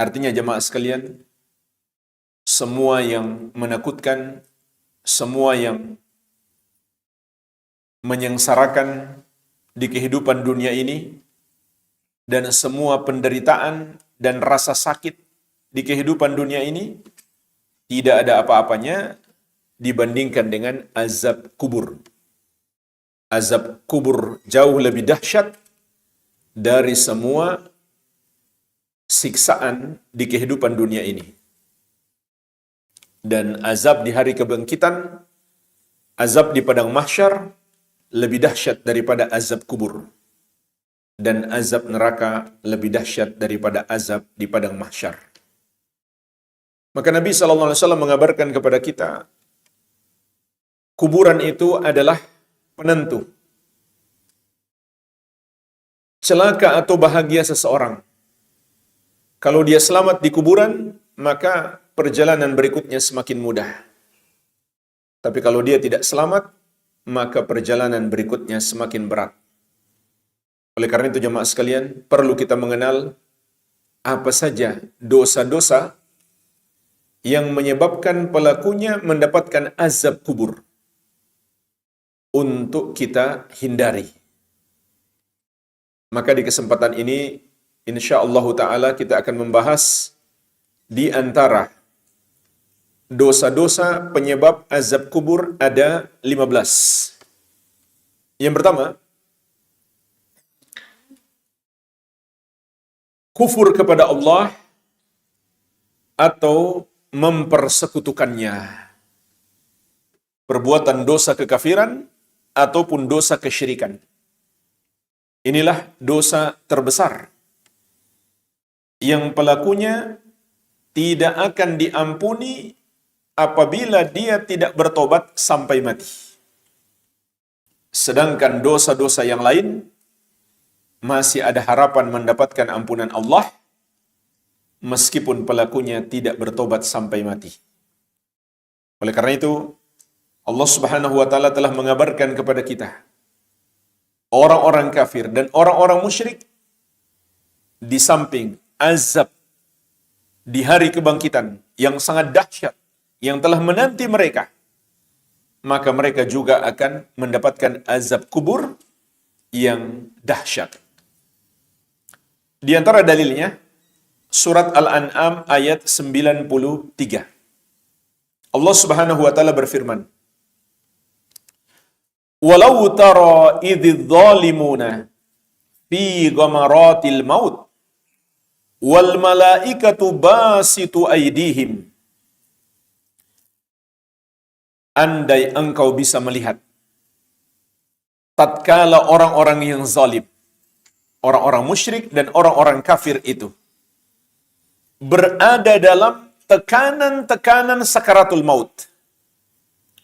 Artinya jemaah sekalian, semua yang menakutkan, semua yang menyengsarakan di kehidupan dunia ini, dan semua penderitaan dan rasa sakit di kehidupan dunia ini, tidak ada apa-apanya dibandingkan dengan azab kubur. Azab kubur jauh lebih dahsyat dari semua siksaan di kehidupan dunia ini. Dan azab di hari kebangkitan, azab di padang mahsyar lebih dahsyat daripada azab kubur. Dan azab neraka lebih dahsyat daripada azab di padang mahsyar. Maka Nabi SAW mengabarkan kepada kita, kuburan itu adalah penentu celaka atau bahagia seseorang. Kalau dia selamat di kuburan, maka perjalanan berikutnya semakin mudah. Tapi kalau dia tidak selamat, maka perjalanan berikutnya semakin berat. Oleh karena itu jemaah sekalian, perlu kita mengenal apa saja dosa-dosa yang menyebabkan pelakunya mendapatkan azab kubur untuk kita hindari. Maka di kesempatan ini, insyaallah ta'ala kita akan membahas di antara dosa-dosa penyebab azab kubur ada 15. Yang pertama, kufur kepada Allah atau mempersekutukannya. Perbuatan dosa kekafiran ataupun dosa kesyirikan. Inilah dosa terbesar yang pelakunya tidak akan diampuni apabila dia tidak bertobat sampai mati. Sedangkan dosa-dosa yang lain masih ada harapan mendapatkan ampunan Allah meskipun pelakunya tidak bertobat sampai mati. Oleh karena itu, Allah Subhanahu wa taala telah mengabarkan kepada kita, orang-orang kafir dan orang-orang musyrik, di samping azab di hari kebangkitan yang sangat dahsyat yang telah menanti mereka, maka mereka juga akan mendapatkan azab kubur yang dahsyat. Di antara dalilnya, surat Al-An'am ayat 93. Allah Subhanahu wa taala berfirman, "Walau tara idz zalimuna fi ghamaratil maut wal malaikatu basitu aydihim." Andai engkau bisa melihat tatkala orang-orang yang zalim, orang-orang musyrik dan orang-orang kafir itu berada dalam tekanan-tekanan sakaratul maut.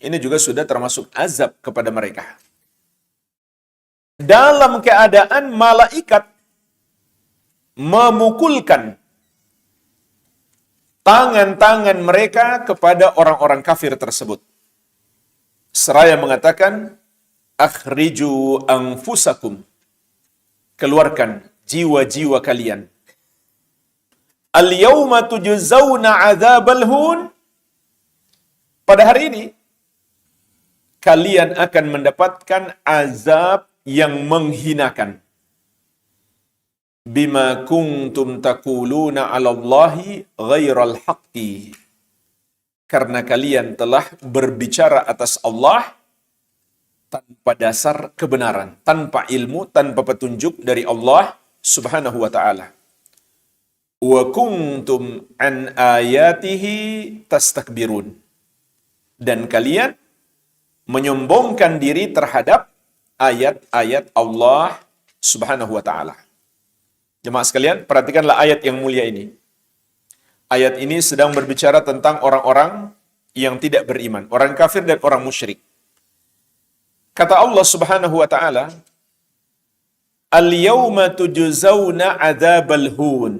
Ini juga sudah termasuk azab kepada mereka. Dalam keadaan malaikat memukulkan tangan-tangan mereka kepada orang-orang kafir tersebut, seraya mengatakan, akhriju anfusakum, keluarkan jiwa-jiwa kalian. Al-yawma tujzauna adzabal hun, pada hari ini kalian akan mendapatkan azab yang menghinakan. Bima kuntum taquluna 'ala Allahi ghairal haqqi, karena kalian telah berbicara atas Allah tanpa dasar kebenaran, tanpa ilmu, tanpa petunjuk dari Allah Subhanahu wa taala. Wa kuntum an ayatihi tastakbirun, dan kalian menyombongkan diri terhadap ayat-ayat Allah Subhanahu wa taala. Jemaah sekalian, perhatikanlah ayat yang mulia ini. Ayat ini sedang berbicara tentang orang-orang yang tidak beriman, orang kafir dan orang musyrik. Kata Allah Subhanahu wa taala, "Al-yawma tujzauna adzabal hun."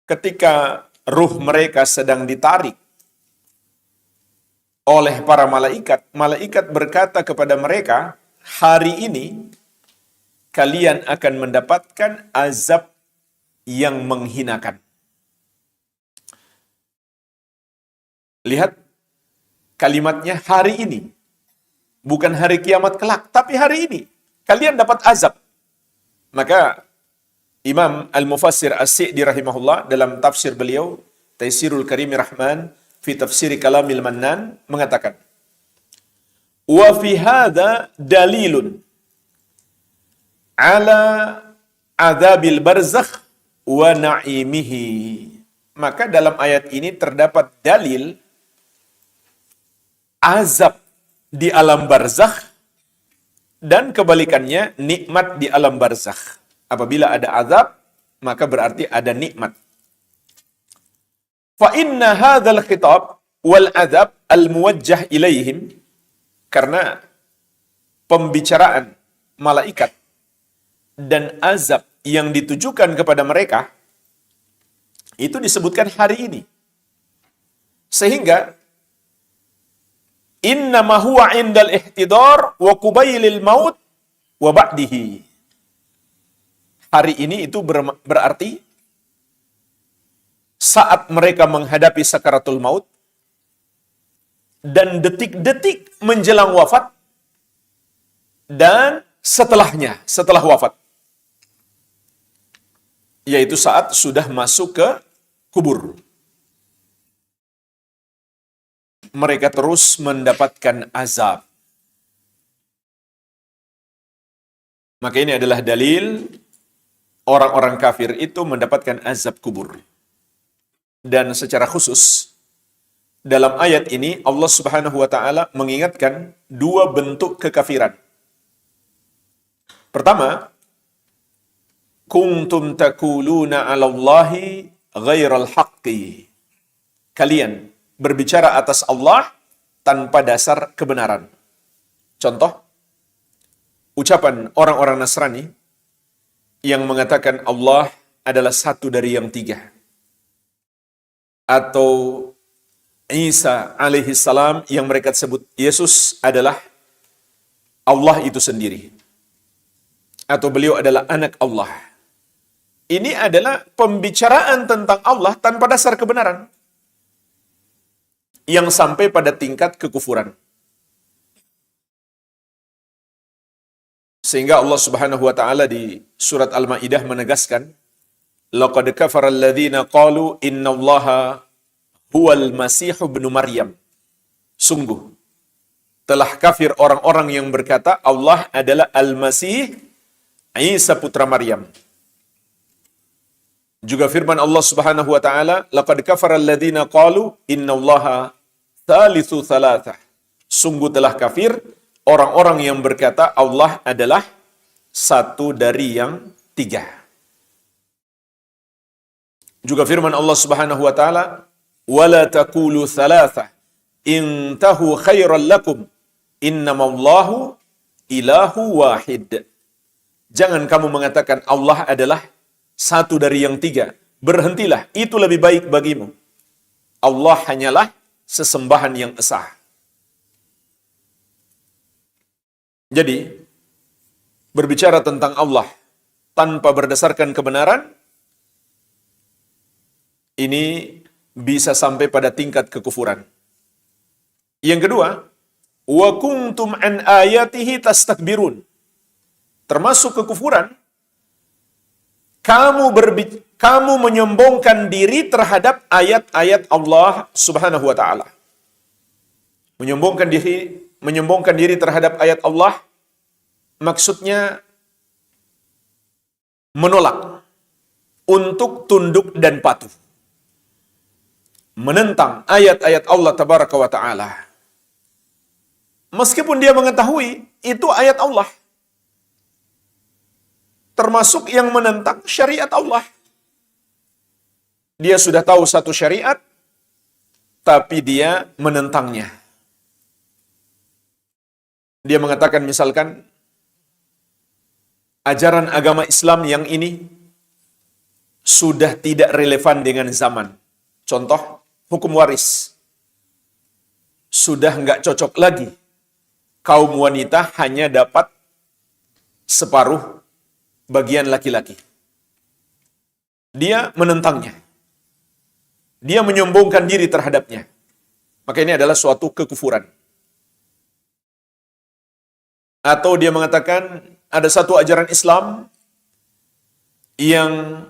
Ketika ruh mereka sedang ditarik oleh para malaikat, malaikat berkata kepada mereka, hari ini kalian akan mendapatkan azab yang menghinakan. Lihat kalimatnya hari ini. Bukan hari kiamat kelak, tapi hari ini. Kalian dapat azab. Maka Imam Al-Mufassir As-Si'di rahimahullah dalam tafsir beliau, Taisirul Karim Rahman, fi tafsiri kalamil Mannan, mengatakan, wa fi hadha dalilun ala adzabil barzakh wa na'imihi. Maka dalam ayat ini terdapat dalil azab di alam barzakh dan kebalikannya nikmat di alam barzakh. Apabila ada azab, maka berarti ada nikmat. Fa inna hadzal khitab wal azab al muwajjah ilaihim, karena pembicaraan malaikat dan azab yang ditujukan kepada mereka itu disebutkan hari ini. Sehingga innama huwa indal ihtidar wa qubailil maut wa ba'dihi. Hari ini itu berarti saat mereka menghadapi sakaratul maut dan detik-detik menjelang wafat dan setelahnya, setelah wafat. Yaitu saat sudah masuk ke kubur. Mereka terus mendapatkan azab. Maka ini adalah dalil orang-orang kafir itu mendapatkan azab kubur. Dan secara khusus, dalam ayat ini Allah Subhanahu wa taala mengingatkan dua bentuk kekafiran. Pertama, kuntum taquluna 'ala Allahi ghairal haqqi. Kalian berbicara atas Allah tanpa dasar kebenaran. Contoh, ucapan orang-orang Nasrani yang mengatakan Allah adalah satu dari yang tiga. Atau Isa alaihi salam yang mereka sebut Yesus adalah Allah itu sendiri. Atau beliau adalah anak Allah. Ini adalah pembicaraan tentang Allah tanpa dasar kebenaran. Yang sampai pada tingkat kekufuran. Sehingga Allah Subhanahu wa taala di surat Al-Maidah menegaskan, laqad kafara alladhina qalu innallaha huwal masih ibnu Maryam. Sungguh telah kafir orang-orang yang berkata Allah adalah Al-Masih Isa putra Maryam. Juga firman Allah Subhanahu wa taala, laqad kafara alladhina qalu innallaha thalithu thalathah. Sungguh telah kafir orang-orang yang berkata Allah adalah satu dari yang tiga. Juga firman Allah Subhanahu wa taala, wala taqulu thalathah intahu khairan lakum innamallahu ilahu wahid. Jangan kamu mengatakan Allah adalah satu dari yang tiga. Berhentilah, itu lebih baik bagimu. Allah hanyalah sesembahan yang esa. Jadi, berbicara tentang Allah tanpa berdasarkan kebenaran, ini bisa sampai pada tingkat kekufuran. Yang kedua, wa kuntum an ayatihi tastakbirun. Termasuk kekufuran, kamu menyombongkan diri terhadap ayat-ayat Allah Subhanahu wa taala. Menyombongkan diri terhadap ayat Allah maksudnya menolak untuk tunduk dan patuh. Menentang ayat-ayat Allah Tabaraka wa taala. Meskipun dia mengetahui itu ayat Allah. Termasuk yang menentang syariat Allah. Dia sudah tahu satu syariat, tapi dia menentangnya. Dia mengatakan misalkan, ajaran agama Islam yang ini sudah tidak relevan dengan zaman. Contoh, hukum waris. Sudah nggak cocok lagi. Kaum wanita hanya dapat separuh bagian laki-laki. dia menentangnya. Dia menyombongkan diri terhadapnya. Maka ini adalah suatu kekufuran. Atau dia mengatakan ada satu ajaran Islam yang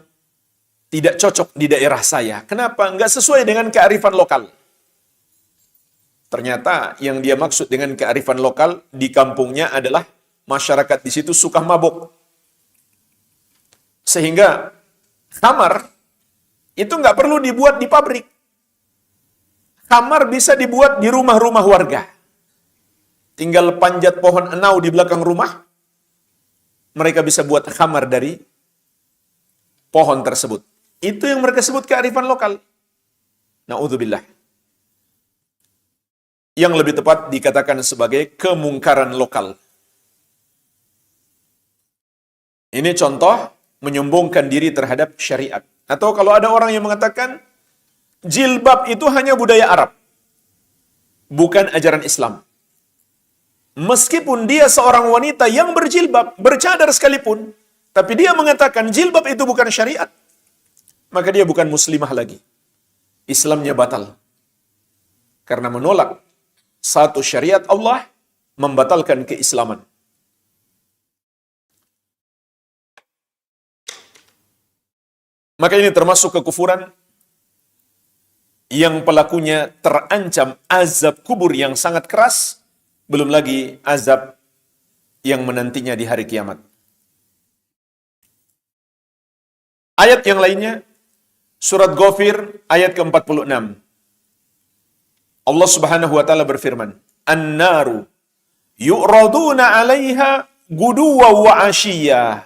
tidak cocok di daerah saya. Kenapa? Enggak sesuai dengan kearifan lokal. Ternyata yang dia maksud dengan kearifan lokal di kampungnya adalah masyarakat di situ suka mabuk. Sehingga khamar itu enggak perlu dibuat di pabrik. Khamar bisa dibuat di rumah-rumah warga. Tinggal panjat pohon enau di belakang rumah, mereka bisa buat khamar dari pohon tersebut. Itu yang mereka sebut kearifan lokal. Na'udzubillah. Yang lebih tepat dikatakan sebagai kemungkaran lokal. Ini contoh menyombongkan diri terhadap syariat. Atau kalau ada orang yang mengatakan jilbab itu hanya budaya Arab, bukan ajaran Islam. Meskipun dia seorang wanita yang berjilbab, bercadar sekalipun, tapi dia mengatakan jilbab itu bukan syariat, maka dia bukan muslimah lagi. Islamnya batal. Karena menolak satu syariat Allah, membatalkan keislaman. Maka ini termasuk kekufuran yang pelakunya terancam azab kubur yang sangat keras, belum lagi azab yang menantinya di hari kiamat. Ayat yang lainnya, surat Ghafir ayat ke-46. Allah Subhanahu wa taala berfirman, "An-naru yu'raduna 'alaiha guduwa wa 'ashiyya."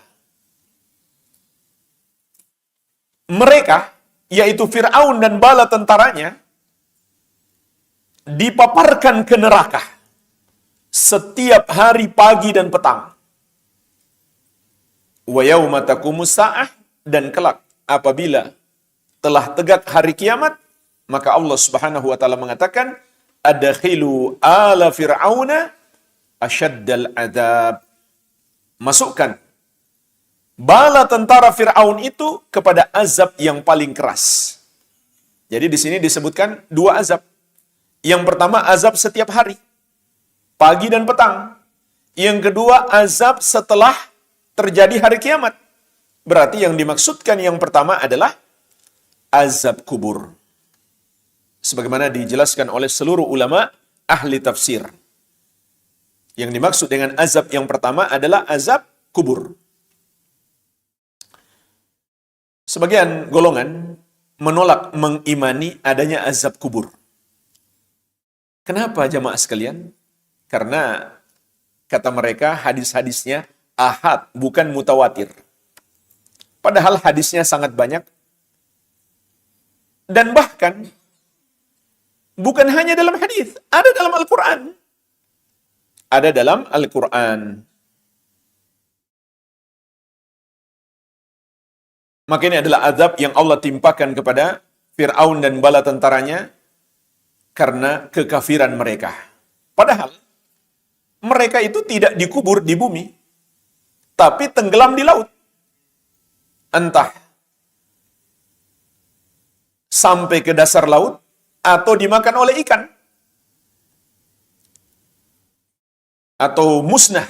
Mereka, yaitu Fir'aun dan bala tentaranya, dipaparkan ke neraka setiap hari pagi dan petang. Wa yauma taqumus sa'ah, dan kelak apabila telah tegak hari kiamat, maka Allah Subhanahu wa taala mengatakan, adkhilu ala fir'auna asyaddal adzab. Masukkan bala tentara Fir'aun itu kepada azab yang paling keras. Jadi di sini disebutkan dua azab. Yang pertama azab setiap hari, pagi dan petang. Yang kedua azab setelah terjadi hari kiamat. Berarti yang dimaksudkan yang pertama adalah azab kubur. Sebagaimana dijelaskan oleh seluruh ulama ahli tafsir. Yang dimaksud dengan azab yang pertama adalah azab kubur. Sebagian golongan menolak mengimani adanya azab kubur. Kenapa jamaah sekalian? Karena kata mereka hadis-hadisnya ahad, bukan mutawatir. Padahal hadisnya sangat banyak. Dan bahkan bukan hanya dalam hadis, ada dalam Al-Quran. Ada dalam Al-Quran. Maka ini adalah azab yang Allah timpakan kepada Fir'aun dan bala tentaranya karena kekafiran mereka. Padahal mereka itu tidak dikubur di bumi, tapi tenggelam di laut. Entah sampai ke dasar laut atau dimakan oleh ikan, atau musnah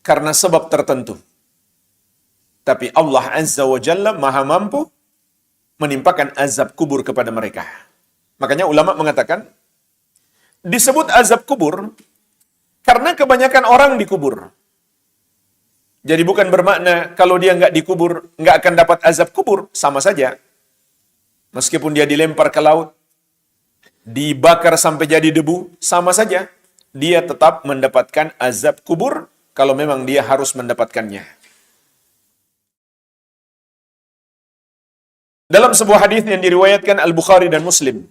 karena sebab tertentu. Tapi Allah Azza wa Jalla maha mampu menimpakan azab kubur kepada mereka. Makanya ulama mengatakan disebut azab kubur karena kebanyakan orang dikubur. Jadi bukan bermakna kalau dia nggak dikubur nggak akan dapat azab kubur, sama saja. Meskipun dia dilempar ke laut, dibakar sampai jadi debu, sama saja. Dia tetap mendapatkan azab kubur kalau memang dia harus mendapatkannya. Dalam sebuah hadis yang diriwayatkan Al-Bukhari dan Muslim,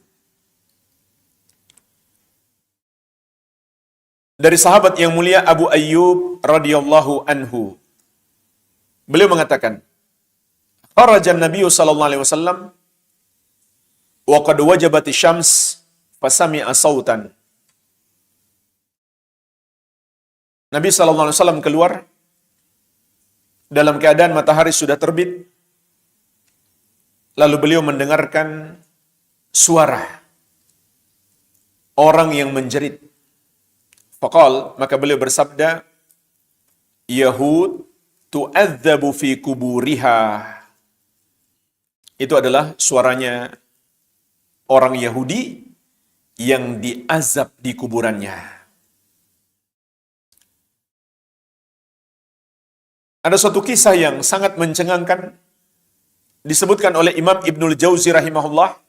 dari sahabat yang mulia Abu Ayyub radhiyallahu anhu, beliau mengatakan, kharajan Nabi sallallahu alaihi wasallam wa qad wajabati syams fasami'a sautan. Nabi sallallahu alaihi wasallam keluar dalam keadaan matahari sudah terbit, Lalu beliau mendengarkan suara orang yang menjerit. Faqal, maka beliau bersabda, Yahud tu'adzabu fi kuburiha. Itu adalah suaranya orang Yahudi yang diazab di kuburannya. Ada suatu kisah yang sangat mencengangkan disebutkan oleh Imam Ibnul Jauzi rahimahullah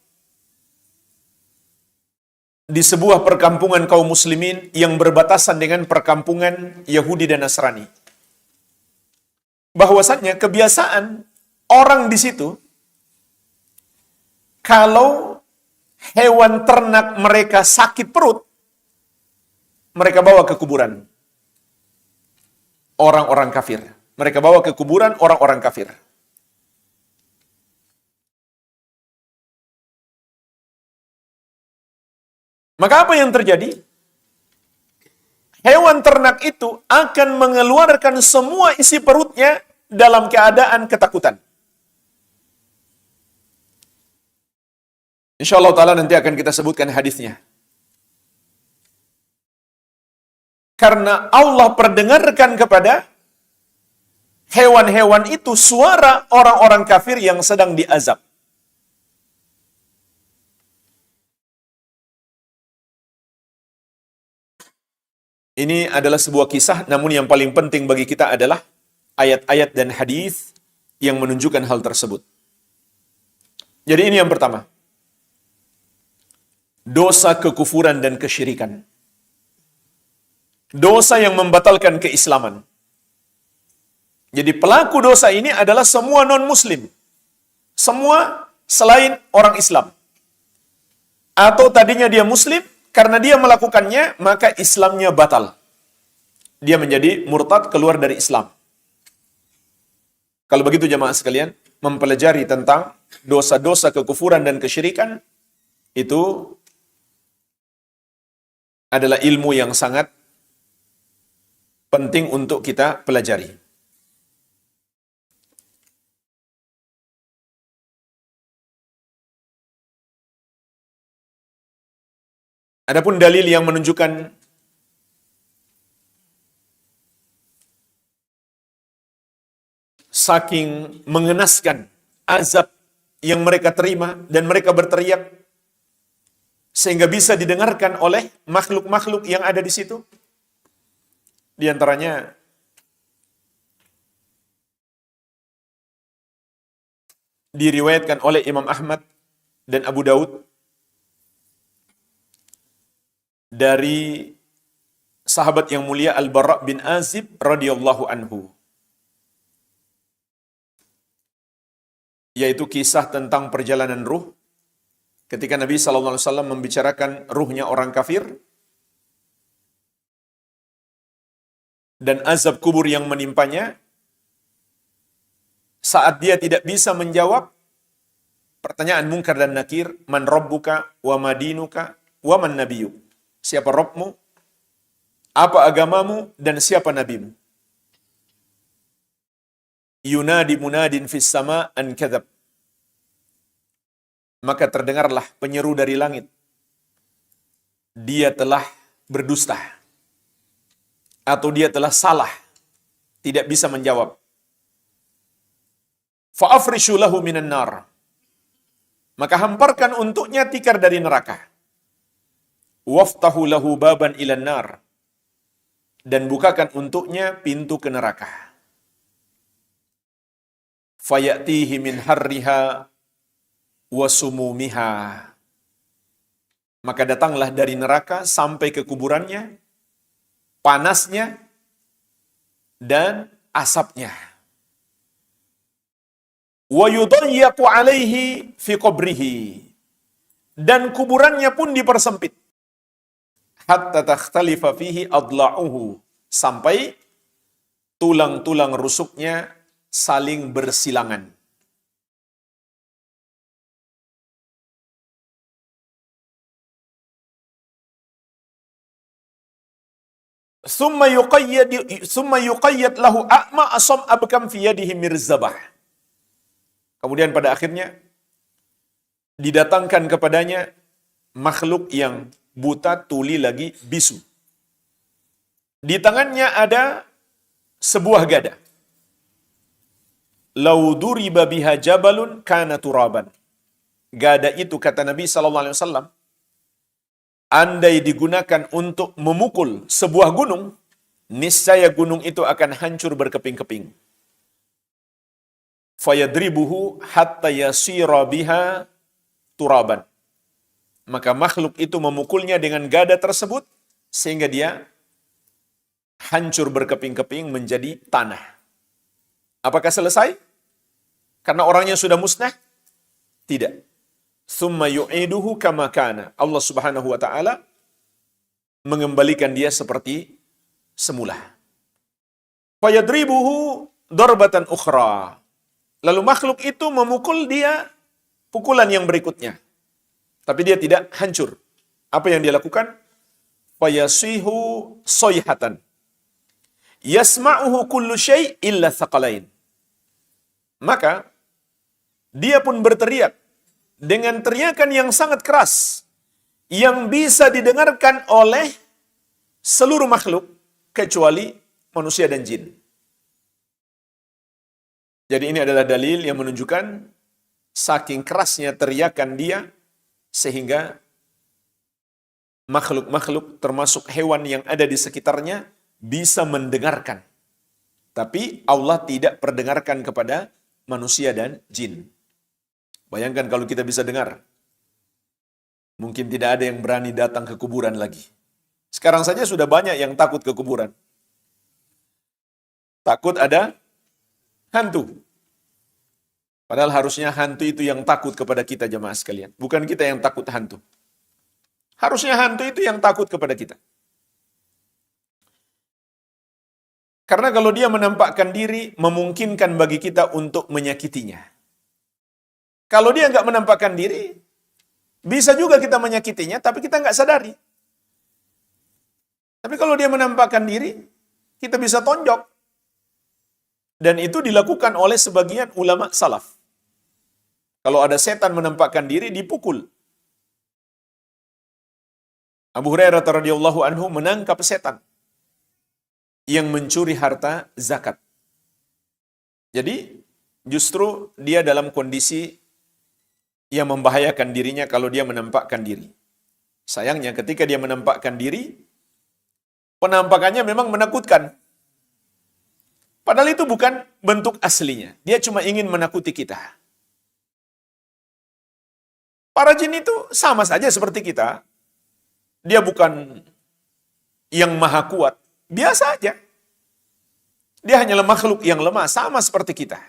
di sebuah perkampungan kaum muslimin yang berbatasan dengan perkampungan Yahudi dan Nasrani. Bahwasannya kebiasaan orang di situ, kalau hewan ternak mereka sakit perut, mereka bawa ke kuburan orang-orang kafir. Mereka bawa ke kuburan orang-orang kafir. Maka apa yang terjadi? Hewan ternak itu akan mengeluarkan semua isi perutnya dalam keadaan ketakutan. InsyaAllah ta'ala nanti akan kita sebutkan hadisnya. Karena Allah perdengarkan kepada hewan-hewan itu suara orang-orang kafir yang sedang diazab. Ini adalah sebuah kisah, namun yang paling penting bagi kita adalah ayat-ayat dan hadis yang menunjukkan hal tersebut. Jadi ini yang pertama. Dosa kekufuran dan kesyirikan. Dosa yang membatalkan keislaman. Jadi pelaku dosa ini adalah semua non-muslim. Semua selain orang Islam. Atau tadinya dia muslim, karena dia melakukannya, maka Islamnya batal. Dia menjadi murtad, keluar dari Islam. Kalau begitu jamaah sekalian, mempelajari tentang dosa-dosa kekufuran dan kesyirikan, itu adalah ilmu yang sangat penting untuk kita pelajari. Adapun dalil yang menunjukkan saking mengenaskan azab yang mereka terima dan mereka berteriak sehingga bisa didengarkan oleh makhluk-makhluk yang ada di situ. Di antaranya diriwayatkan oleh Imam Ahmad dan Abu Daud dari sahabat yang mulia Al-Bara' bin Azib radhiyallahu anhu, yaitu kisah tentang perjalanan ruh ketika Nabi SAW membicarakan ruhnya orang kafir dan azab kubur yang menimpanya saat dia tidak bisa menjawab pertanyaan Munkar dan Nakir, man rabbuka wa madinuka wa man nabiyuk. Siapa Rabbmu, apa agamamu, dan siapa nabimu. Yunadi munadin fis sama an kadzab. Maka terdengarlah penyeru dari langit. Dia telah berdusta. Atau dia telah salah. Tidak bisa menjawab. Fa'afrishu lahu minan nar. Maka hamparkan untuknya tikar dari neraka. Waftahu lahu baban ilan nar. Dan bukakan untuknya pintu ke neraka. Fayatihi min harriha wa sumumiha. Maka datanglah dari neraka sampai ke kuburannya, panasnya, dan asapnya. Wa yudayyaqu alaihi fi qabrihi. Dan kuburannya pun dipersempit. Hatta takhtalifa fihi adla'uhu. Sampai tulang-tulang rusuknya saling bersilangan. Summa yuqayyad lahu a'ma asam abkam fi yadihi mirzabah. Kemudian pada akhirnya didatangkan kepadanya makhluk yang buta, tuli lagi, bisu. Di tangannya ada sebuah gada. Lau duriba biha jabalun kana turaban. Gada itu, kata Nabi SAW, andai digunakan untuk memukul sebuah gunung, niscaya gunung itu akan hancur berkeping-keping. Fayadribuhu hatta yasira biha turaban. Maka makhluk itu memukulnya dengan gada tersebut sehingga dia hancur berkeping-keping menjadi tanah. Apakah selesai? Karena orangnya sudah musnah? Tidak. Tsumma yu'iduhu kama kana. Allah Subhanahu wa taala mengembalikan dia seperti semula. Fayadribuhu darbatan ukhra. Lalu makhluk itu memukul dia pukulan yang berikutnya. Tapi dia tidak hancur. Apa yang dia lakukan? Fayasihu soyhatan. Yasma'uhu kullu syai' illa thaqalain. Maka dia pun berteriak dengan teriakan yang sangat keras yang bisa didengarkan oleh seluruh makhluk kecuali manusia dan jin. Jadi ini adalah dalil yang menunjukkan saking kerasnya teriakan dia sehingga makhluk-makhluk termasuk hewan yang ada di sekitarnya bisa mendengarkan. Tapi Allah tidak perdengarkan kepada manusia dan jin. Bayangkan kalau kita bisa dengar. Mungkin tidak ada yang berani datang ke kuburan lagi. Sekarang saja sudah banyak yang takut ke kuburan. Takut ada hantu. Padahal harusnya hantu itu yang takut kepada kita, jemaah sekalian. Bukan kita yang takut hantu. Harusnya hantu itu yang takut kepada kita. Karena kalau dia menampakkan diri, memungkinkan bagi kita untuk menyakitinya. Kalau dia nggak menampakkan diri, bisa juga kita menyakitinya, tapi kita nggak sadari. Tapi kalau dia menampakkan diri, kita bisa tonjok. Dan itu dilakukan oleh sebagian ulama salaf. Kalau ada setan menampakkan diri, dipukul. Abu Hurairah radhiyallahu anhu menangkap setan yang mencuri harta zakat. Jadi justru dia dalam kondisi yang membahayakan dirinya kalau dia menampakkan diri. Sayangnya ketika dia menampakkan diri, penampakannya memang menakutkan. Padahal itu bukan bentuk aslinya. Dia cuma ingin menakuti kita. Para jin itu sama saja seperti kita. Dia bukan yang maha kuat. Biasa aja. Dia hanyalah makhluk yang lemah, sama seperti kita.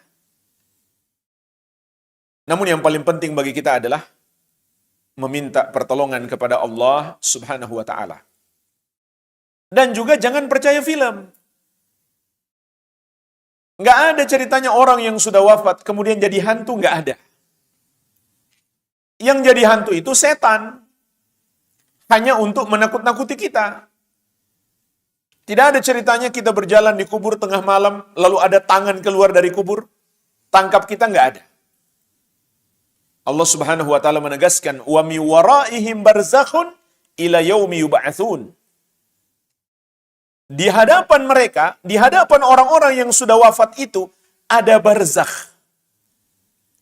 Namun yang paling penting bagi kita adalah meminta pertolongan kepada Allah Subhanahu wa taala. Dan juga jangan percaya film. Nggak ada ceritanya orang yang sudah wafat kemudian jadi hantu, nggak ada. Yang jadi hantu itu setan. Hanya untuk menakut-nakuti kita. Tidak ada ceritanya kita berjalan di kubur tengah malam, lalu ada tangan keluar dari kubur, tangkap kita, nggak ada. Allah Subhanahu wa taala menegaskan, "Wa mi waraihim barzakhun ila yaumi yub'atsun." Di hadapan mereka, di hadapan orang-orang yang sudah wafat itu, ada barzakh,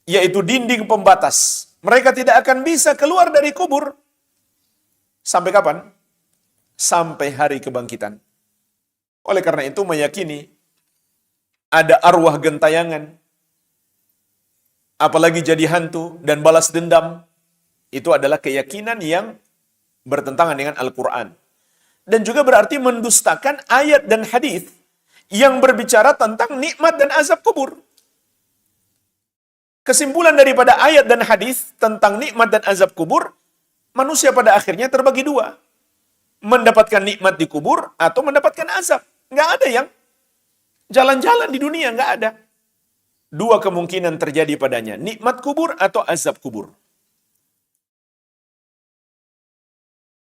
yaitu dinding pembatas. Mereka tidak akan bisa keluar dari kubur. Sampai kapan? Sampai hari kebangkitan. Oleh karena itu meyakini ada arwah gentayangan, apalagi jadi hantu dan balas dendam, itu adalah keyakinan yang bertentangan dengan Al-Quran. Dan juga berarti mendustakan ayat dan hadis yang berbicara tentang nikmat dan azab kubur. Kesimpulan daripada ayat dan hadis tentang nikmat dan azab kubur, manusia pada akhirnya terbagi dua. Mendapatkan nikmat di kubur atau mendapatkan azab. Nggak ada yang jalan-jalan di dunia, nggak ada. Dua kemungkinan terjadi padanya, nikmat kubur atau azab kubur.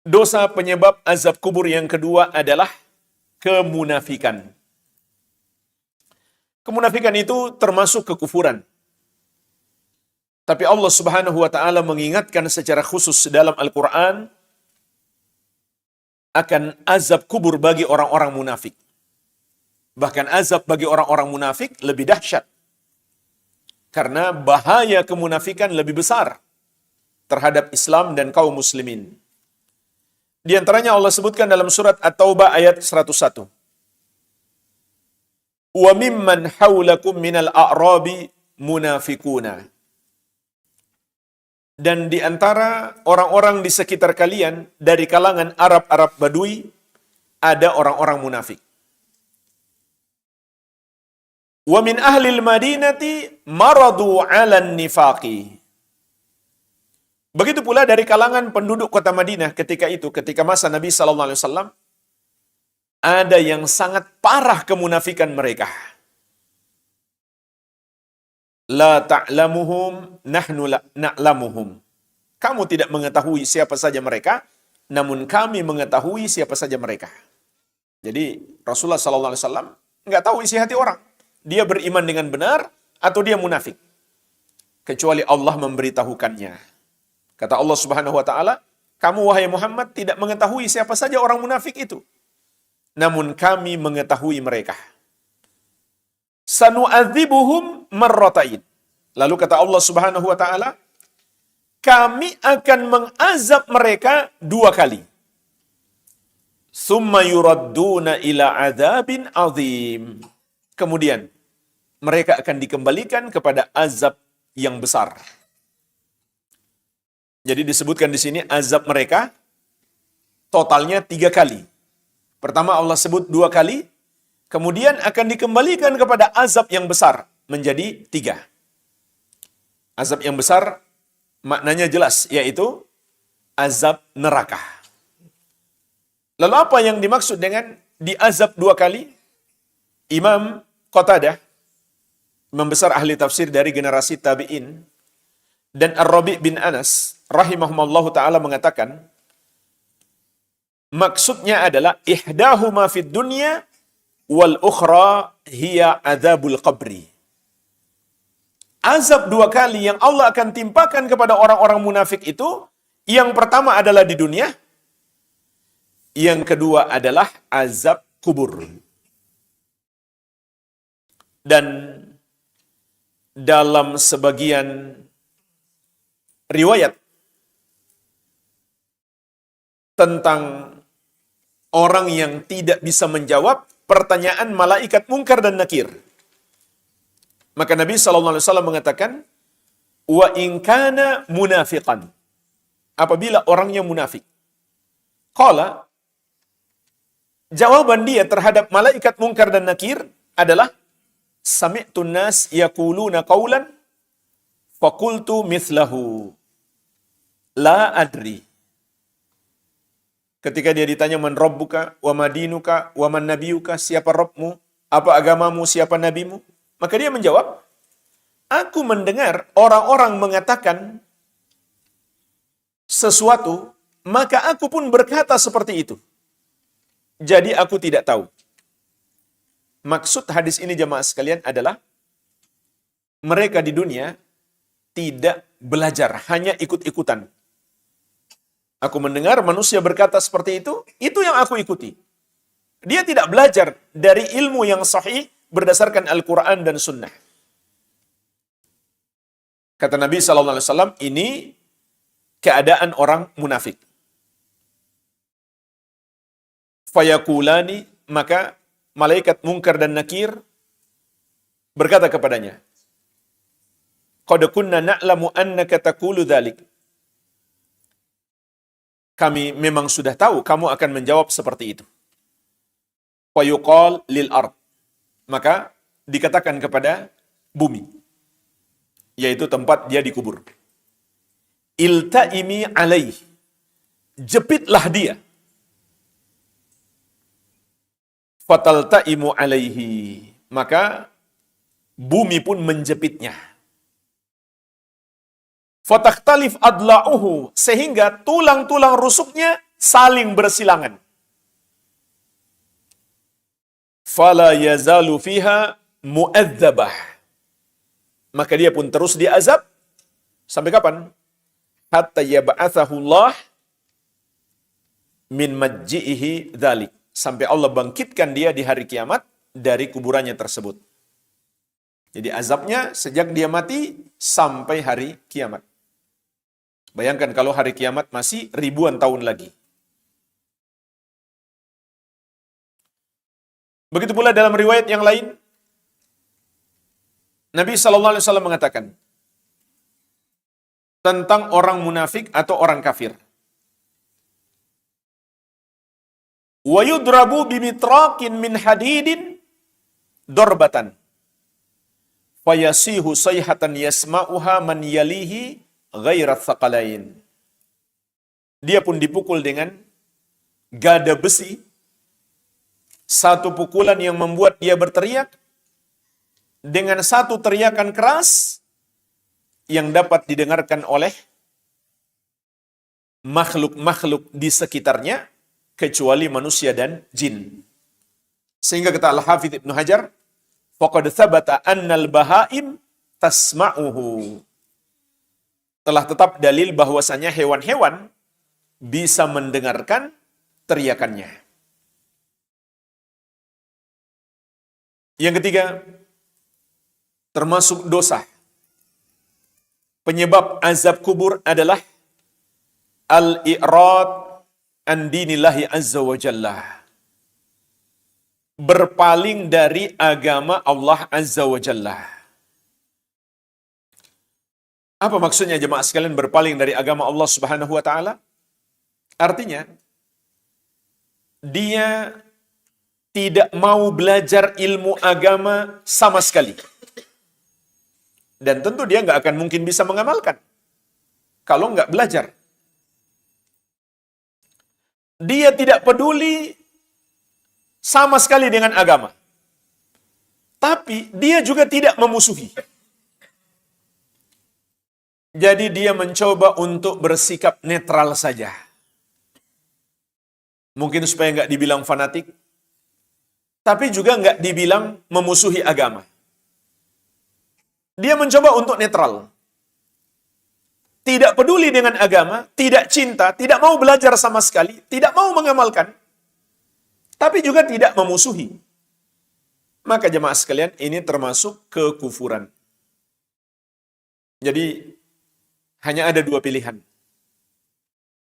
Dosa penyebab azab kubur yang kedua adalah kemunafikan. Kemunafikan itu termasuk kekufuran. Tapi Allah Subhanahu wa taala mengingatkan secara khusus dalam Al-Qur'an akan azab kubur bagi orang-orang munafik. Bahkan azab bagi orang-orang munafik lebih dahsyat. Karena bahaya kemunafikan lebih besar terhadap Islam dan kaum muslimin. Di antaranya Allah sebutkan dalam surat At-Taubah ayat 101. Wa mimman haulakum minal a'rabi munafikuna. Dan di antara orang-orang di sekitar kalian dari kalangan Arab-Arab Badui ada orang-orang munafik. Wa min ahlil madinati maradu 'alan nifaqi. Begitu pula dari kalangan penduduk kota Madinah ketika masa Nabi sallallahu alaihi wasallam ada yang sangat parah kemunafikan mereka. La ta'lamuhum nahnu na'lamuhum. Kamu tidak mengetahui siapa saja mereka, namun kami mengetahui siapa saja mereka. Jadi Rasulullah sallallahu alaihi wasallam enggak tahu isi hati orang. Dia beriman dengan benar atau dia munafik. Kecuali Allah memberitahukannya. Kata Allah Subhanahu wa taala, kamu wahai Muhammad tidak mengetahui siapa saja orang munafik itu. Namun kami mengetahui mereka. Sanu'adzibuhum marratain. Lalu kata Allah Subhanahu wa taala, kami akan mengazab mereka 2 kali. Summa yuradduna ila adzabin azim. Kemudian mereka akan dikembalikan kepada azab yang besar. Jadi disebutkan di sini azab mereka totalnya 3 kali. Pertama Allah sebut 2 kali, kemudian akan dikembalikan kepada azab yang besar menjadi 3. Azab yang besar maknanya jelas, yaitu azab neraka. Lalu apa yang dimaksud dengan diazab 2 kali? Imam Qatadah, imam besar ahli tafsir dari generasi tabi'in, dan Ar-Rabi' bin Anas rahimahumallahu ta'ala mengatakan, maksudnya adalah ihdahuma fid dunya wal ukhra hiya adzabul qabri. Azab 2 kali yang Allah akan timpakan kepada orang-orang munafik itu, yang pertama adalah di dunia, yang kedua adalah azab kubur. Dan dalam sebagian riwayat tentang orang yang tidak bisa menjawab pertanyaan malaikat Munkar dan Nakir, maka Nabi SAW mengatakan, wa in kana munafiqan, apabila orangnya munafik. Qala, jawaban dia terhadap malaikat Munkar dan Nakir adalah, sami'tun nas yaquluna qawlan faqultu mithlahu la adri. Ketika dia ditanya man rabbuka wa madinuka wa man nabiyuka, siapa Rabbmu, apa agamamu, siapa nabimu, maka dia menjawab, aku mendengar orang-orang mengatakan sesuatu, maka aku pun berkata seperti itu. Jadi aku tidak tahu. Maksud hadis ini jemaah sekalian adalah mereka di dunia tidak belajar, hanya ikut-ikutan. Aku mendengar manusia berkata seperti itu yang aku ikuti. Dia tidak belajar dari ilmu yang sahih berdasarkan Al-Quran dan Sunnah. Kata Nabi SAW, ini keadaan orang munafik. Fayakulani, maka malaikat Munkar dan Nakir berkata kepadanya, qad kunna na'lamu annaka taqulu dzalik. Kami memang sudah tahu kamu akan menjawab seperti itu. Fayuqal lil ard, maka dikatakan kepada bumi, yaitu tempat dia dikubur, iltaimi alaih, jepitlah dia. Fataltaimu alaihi, maka bumi pun menjepitnya. Fatakhtalif adla'uhu, sehingga tulang-tulang rusuknya saling bersilangan. Fala yazalu fiha mu'adzabah, maka dia pun terus diazab Sampai kapan? Hatta yab'atsahullah min majji'ihi dzalik. Sampai Allah bangkitkan dia di hari kiamat dari kuburannya tersebut. Jadi azabnya sejak dia mati sampai hari kiamat. Bayangkan kalau hari kiamat masih ribuan tahun lagi. Begitu pula dalam riwayat yang lain, Nabi SAW mengatakan tentang orang munafik atau orang kafir. Wa yudrabu bimitraqin min hadidin darbatan fayasihu sayhatan yasma'uha man yalihi ghairat thaqalain. Dia pun dipukul dengan gada besi, satu pukulan yang membuat dia berteriak dengan satu teriakan keras yang dapat didengarkan oleh makhluk-makhluk di sekitarnya kecuali manusia dan jin. Sehingga kata Al-Hafidz Ibnu Hajar, faqad thabata annal bahaim tasma'uhu. Telah tetap dalil bahwasanya hewan-hewan bisa mendengarkan teriakannya. Yang ketiga, termasuk dosa penyebab azab kubur adalah al-i'rad an dinillahi azza wa jalla. Berpaling dari agama Allah azza wa jalla. Apa maksudnya jemaah sekalian berpaling dari agama Allah Subhanahu wa taala? Artinya dia tidak mau belajar ilmu agama sama sekali. Dan tentu dia nggak akan mungkin bisa mengamalkan kalau nggak belajar. Dia tidak peduli sama sekali dengan agama. Tapi dia juga tidak memusuhi. Jadi dia mencoba untuk bersikap netral saja. Mungkin supaya nggak dibilang fanatik, tapi juga nggak dibilang memusuhi agama. Dia mencoba untuk netral. Tidak peduli dengan agama, tidak cinta, tidak mau belajar sama sekali, tidak mau mengamalkan, tapi juga tidak memusuhi. Maka jemaah sekalian, ini termasuk kekufuran. Jadi, hanya ada dua pilihan.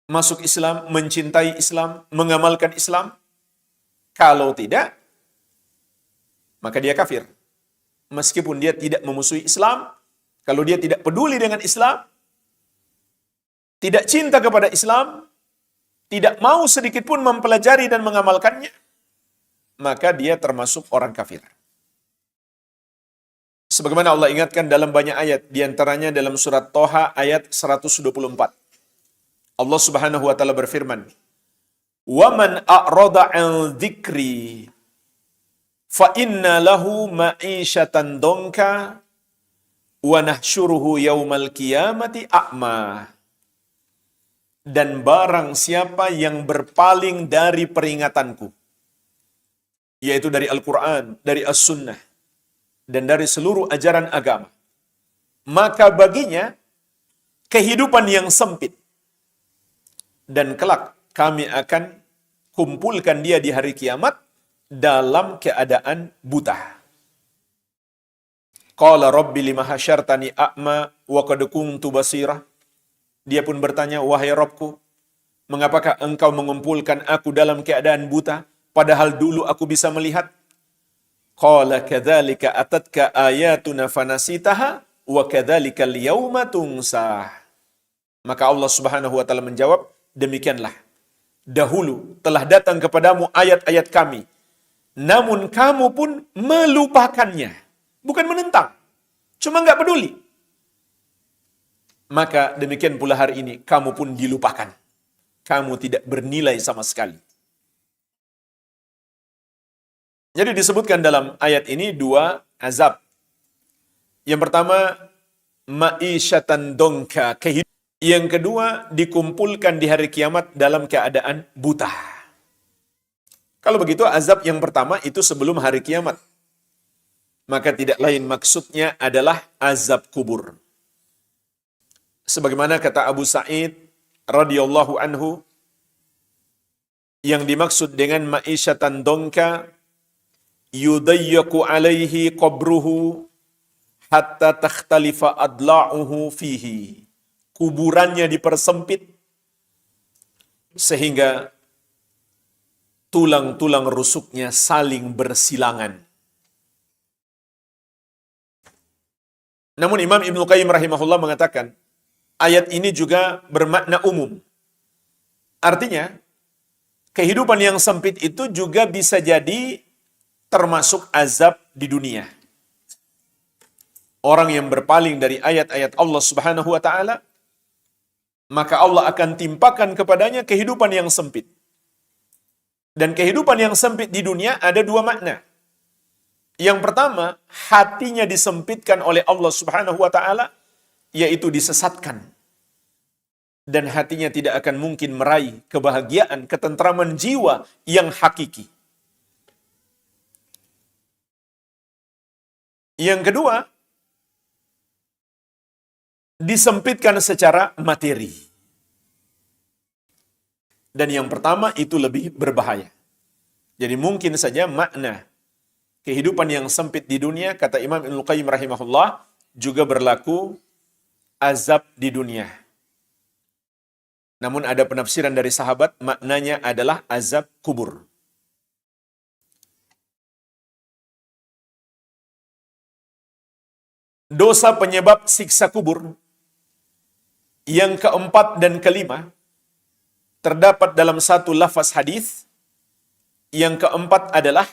Masuk Islam, mencintai Islam, mengamalkan Islam. Kalau tidak, maka dia kafir. Meskipun dia tidak memusuhi Islam, kalau dia tidak peduli dengan Islam, tidak cinta kepada Islam, tidak mau sedikit pun mempelajari dan mengamalkannya, maka dia termasuk orang kafir. Sebagaimana Allah ingatkan dalam banyak ayat, diantaranya dalam surat Toha ayat 124. Allah Subhanahu wa taala berfirman, "Waman a'rada 'an dzikri fa inna lahu ma'isyatan donka wa nahsyuruhu yaumal qiyamati a'ma." Dan barang siapa yang berpaling dari peringatanku, yaitu dari Al-Quran, dari As-Sunnah, dan dari seluruh ajaran agama, maka baginya kehidupan yang sempit. Dan kelak kami akan kumpulkan dia di hari kiamat dalam keadaan buta. Qala rabbi lima hasyartani a'ma wa qad kuntu basira. Dia pun bertanya, wahai Rabbku, mengapakah engkau mengumpulkan aku dalam keadaan buta, padahal dulu aku bisa melihat? Qala kadzalika atatka ayatuna fanasitaha wa kadzalika al-yauma tunsa. Maka Allah Subhanahu wa taala menjawab, demikianlah. Dahulu telah datang kepadamu ayat-ayat kami, namun kamu pun melupakannya. Bukan menentang, cuma enggak peduli. Maka demikian pula hari ini, kamu pun dilupakan. Kamu tidak bernilai sama sekali. Jadi disebutkan dalam ayat ini dua azab. Yang pertama, ma'isyatan donka, kehidupan. Yang kedua, dikumpulkan di hari kiamat dalam keadaan buta. Kalau begitu, azab yang pertama itu sebelum hari kiamat. Maka tidak lain maksudnya adalah azab kubur. Sebagaimana kata Abu Sa'id radhiyallahu anhu, yang dimaksud dengan ma'isyatan dongka, yudayyaku alaihi qabruhu hatta takhtalifa adla'uhu fihi. Kuburannya dipersempit sehingga tulang-tulang rusuknya saling bersilangan. Namun Imam Ibnu Qayyim rahimahullah mengatakan, ayat ini juga bermakna umum. Artinya, kehidupan yang sempit itu juga bisa jadi termasuk azab di dunia. Orang yang berpaling dari ayat-ayat Allah Subhanahu wa taala, maka Allah akan timpakan kepadanya kehidupan yang sempit. Dan kehidupan yang sempit di dunia ada dua makna. Yang pertama, hatinya disempitkan oleh Allah Subhanahu wa taala, yaitu disesatkan. Dan hatinya tidak akan mungkin meraih kebahagiaan, ketentraman jiwa yang hakiki. Yang kedua, disempitkan secara materi. Dan yang pertama itu lebih berbahaya. Jadi mungkin saja makna kehidupan yang sempit di dunia, kata Imam Ibnu Qayyim rahimahullah, juga berlaku azab di dunia. Namun ada penafsiran dari sahabat, maknanya adalah azab kubur. Dosa penyebab siksa kubur yang keempat dan kelima terdapat dalam satu lafaz hadis. Yang keempat adalah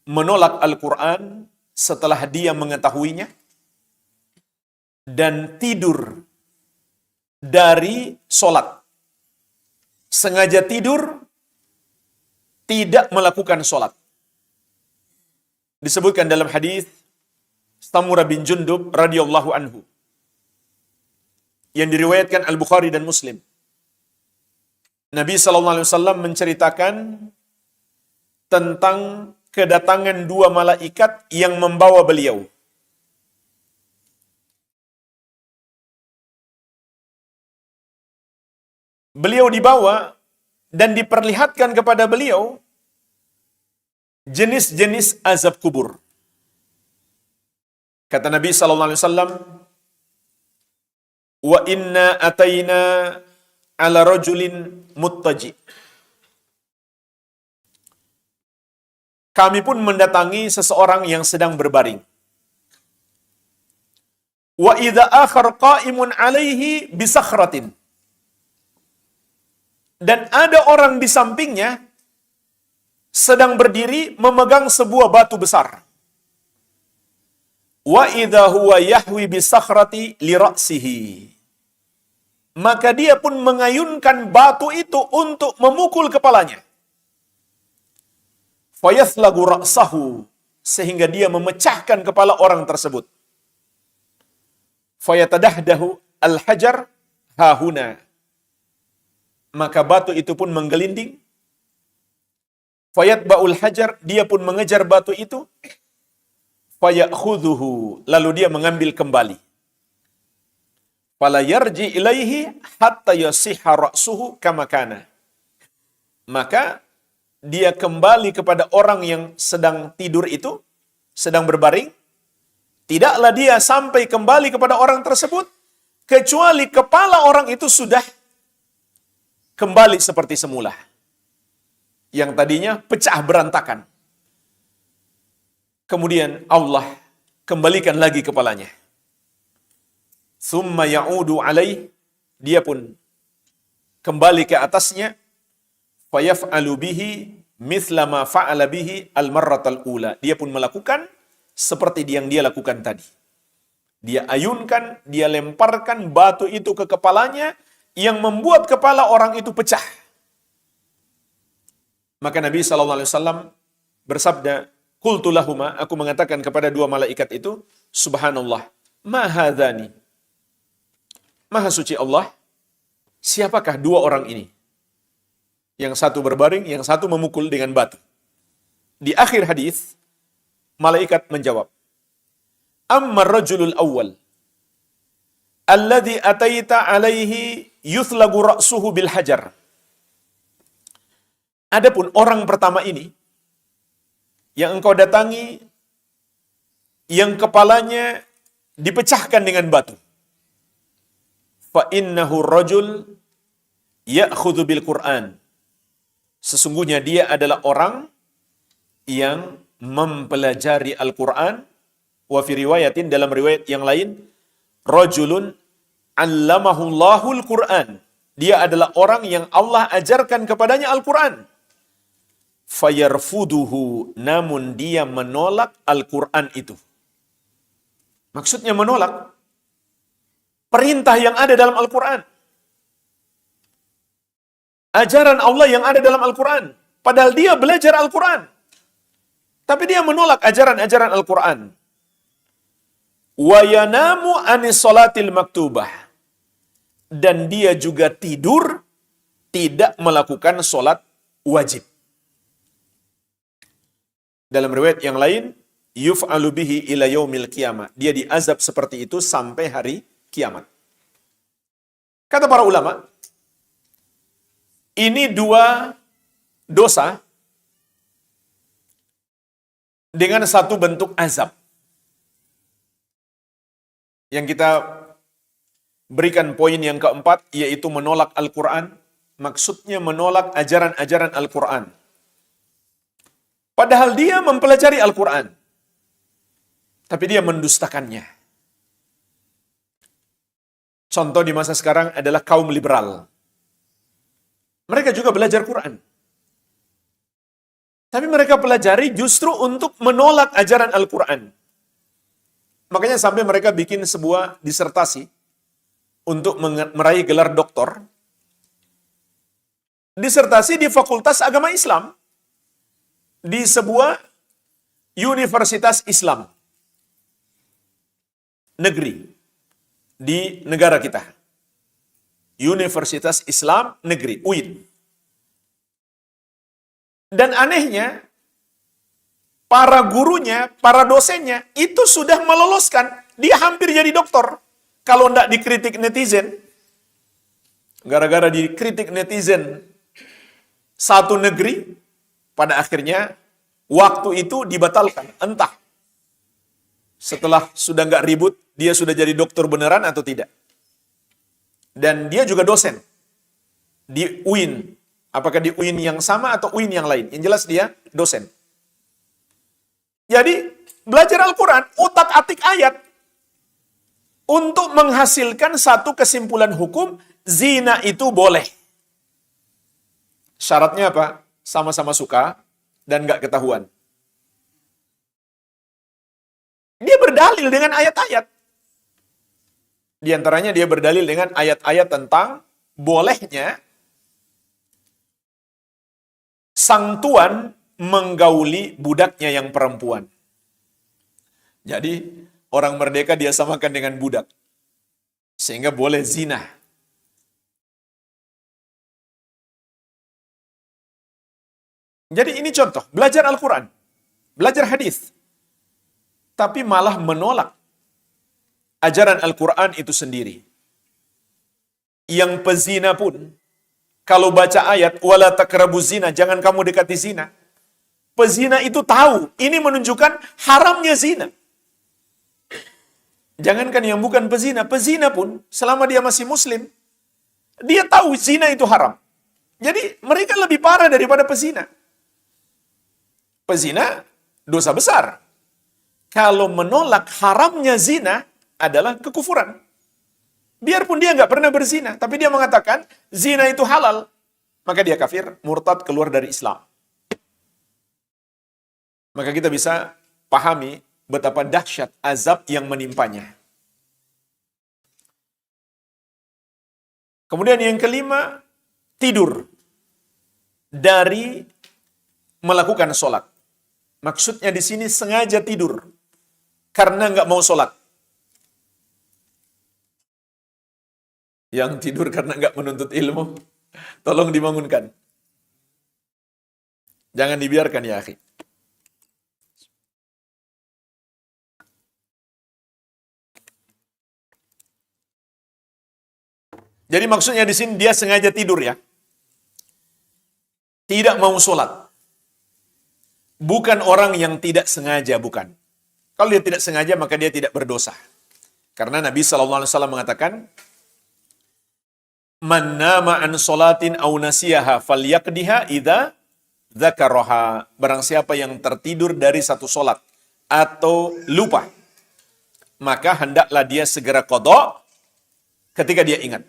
menolak Al-Quran setelah dia mengetahuinya dan tidur dari solat. Sengaja tidur, tidak melakukan solat. Disebutkan dalam hadis Samurah bin Jundub radhiyallahu anhu yang diriwayatkan Al-Bukhari dan Muslim. Nabi SAW menceritakan tentang kedatangan dua malaikat yang membawa beliau. Beliau dibawa dan diperlihatkan kepada beliau jenis-jenis azab kubur. Kata Nabi SAW, wa inna ataina ala rajulin muttaji. Kami pun mendatangi seseorang yang sedang berbaring. Wa idza akhar qa'imun alaihi bisakhratin. Dan ada orang di sampingnya sedang berdiri memegang sebuah batu besar. Wa idza huwa yahwi bisakhrati li ra'sihi. Maka dia pun mengayunkan batu itu untuk memukul kepalanya. Fayathlagu ra'sahu, sehingga dia memecahkan kepala orang tersebut. Fayatadahdahu al-hajar hahuna. Maka batu itu pun menggelinding. Fayatba'ul hajar, dia pun mengejar batu itu. Fayakhudhuhu, lalu dia mengambil kembali. Fala yarji ilaihi hatta yasihha ra'suhu kama kana. Maka dia kembali kepada orang yang sedang tidur itu, sedang berbaring. Tidaklah dia sampai kembali kepada orang tersebut, kecuali kepala orang itu sudah kembali seperti semula. Yang tadinya pecah berantakan. Kemudian Allah kembalikan lagi kepalanya. Thumma ya'udu alaih, dia pun kembali ke atasnya. Fayaf'alu bihi mithla ma fa'ala bihi al-marratal ula. Dia pun melakukan seperti yang dia lakukan tadi. Dia ayunkan, dia lemparkan batu itu ke kepalanya yang membuat kepala orang itu pecah. Maka Nabi SAW bersabda, qultu lahuma, aku mengatakan kepada dua malaikat itu, subhanallah, ma hadzani. Maha suci Allah, siapakah dua orang ini? Yang satu berbaring, yang satu memukul dengan batu. Di akhir hadis, malaikat menjawab, amma rajulul awwal alladzi ataita alaihi yuthlagu ra'suhu bil hajar. Adapun orang pertama ini yang engkau datangi, yang kepalanya dipecahkan dengan batu. Fa innahu rajul ya'khudhu bil Qur'an. Sesungguhnya dia adalah orang yang mempelajari Al-Qur'an. Wa fi riwayatin, dalam riwayat yang lain, rajulun 'allamahullahul Qur'an. Dia adalah orang yang Allah ajarkan kepadanya Al-Qur'an. Fayarfuduhu, namun dia menolak Al-Qur'an itu. Maksudnya menolak perintah yang ada dalam Al-Qur'an. Ajaran Allah yang ada dalam Al-Qur'an. Padahal dia belajar Al-Qur'an. Tapi dia menolak ajaran-ajaran Al-Qur'an. Wa yanamu anis salatil maktubah. Dan dia juga tidur, tidak melakukan solat wajib. Dalam riwayat yang lain, yuf'alu bihi ila yaumil qiyamah. Dia diazab seperti itu sampai hari kiamat. Kata para ulama, ini dua dosa dengan satu bentuk azab. Yang kita berikan poin yang keempat, yaitu menolak Al-Quran. Maksudnya menolak ajaran-ajaran Al-Quran. Padahal dia mempelajari Al-Quran. Tapi dia mendustakannya. Contoh di masa sekarang adalah kaum liberal. Mereka juga belajar Quran. Tapi mereka pelajari justru untuk menolak ajaran Al-Quran. Makanya sampai mereka bikin sebuah disertasi untuk meraih gelar doktor. Disertasi di Fakultas Agama Islam. Di sebuah universitas Islam. Negeri. Di negara kita. Universitas Islam Negeri, UIN. Dan anehnya, para gurunya, para dosennya, itu sudah meloloskan. Dia hampir jadi doktor. Kalau tidak dikritik netizen, gara-gara dikritik netizen satu negeri, pada akhirnya waktu itu dibatalkan. Entah setelah sudah nggak ribut, dia sudah jadi dokter beneran atau tidak. Dan dia juga dosen di UIN. Apakah di UIN yang sama atau UIN yang lain? Yang jelas dia dosen. Jadi, belajar Al-Quran, utak-atik ayat, untuk menghasilkan satu kesimpulan hukum, zina itu boleh. Syaratnya apa? Sama-sama suka dan nggak ketahuan. Dia berdalil dengan ayat-ayat. Di antaranya dia berdalil dengan ayat-ayat tentang bolehnya sang tuan menggauli budaknya yang perempuan. Jadi, orang merdeka dia samakan dengan budak. Sehingga boleh zina. Jadi ini contoh, belajar Al-Quran, belajar hadis, tapi malah menolak ajaran Al-Quran itu sendiri. Yang pezina pun, kalau baca ayat, wala taqrabuz zina, jangan kamu dekati zina. Pezina itu tahu, ini menunjukkan haramnya zina. Jangankan yang bukan pezina pun, selama dia masih muslim, dia tahu zina itu haram. Jadi mereka lebih parah daripada pezina. Pezina, dosa besar. Kalau menolak haramnya zina, adalah kekufuran. Biarpun dia nggak pernah berzina, tapi dia mengatakan zina itu halal, maka dia kafir, murtad, keluar dari Islam. Maka kita bisa pahami betapa dahsyat azab yang menimpanya. Kemudian yang kelima, tidur dari melakukan sholat. Maksudnya di sini sengaja tidur karena nggak mau sholat. Yang tidur karena nggak menuntut ilmu, tolong dibangunkan. Jangan dibiarkan ya akhi. Jadi maksudnya di sini dia sengaja tidur ya. Tidak mau sholat. Bukan orang yang tidak sengaja, bukan. Kalau dia tidak sengaja maka dia tidak berdosa. Karena Nabi SAW mengatakan, Man nama an sholatin aw nasiyaha falyaqdiha idza dzakaraha. Barang siapa yang tertidur dari satu sholat atau lupa, maka hendaklah dia segera qada ketika dia ingat.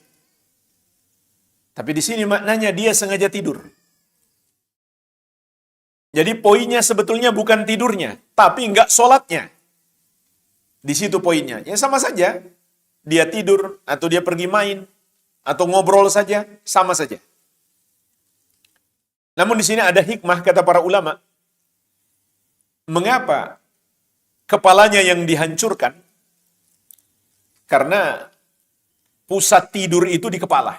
Tapi di sini maknanya dia sengaja tidur. Jadi poinnya sebetulnya bukan tidurnya, tapi enggak sholatnya. Di situ poinnya. Ya sama saja. Dia tidur, atau dia pergi main, atau ngobrol saja, sama saja. Namun di sini ada hikmah, kata para ulama. Mengapa kepalanya yang dihancurkan? Karena pusat tidur itu di kepala.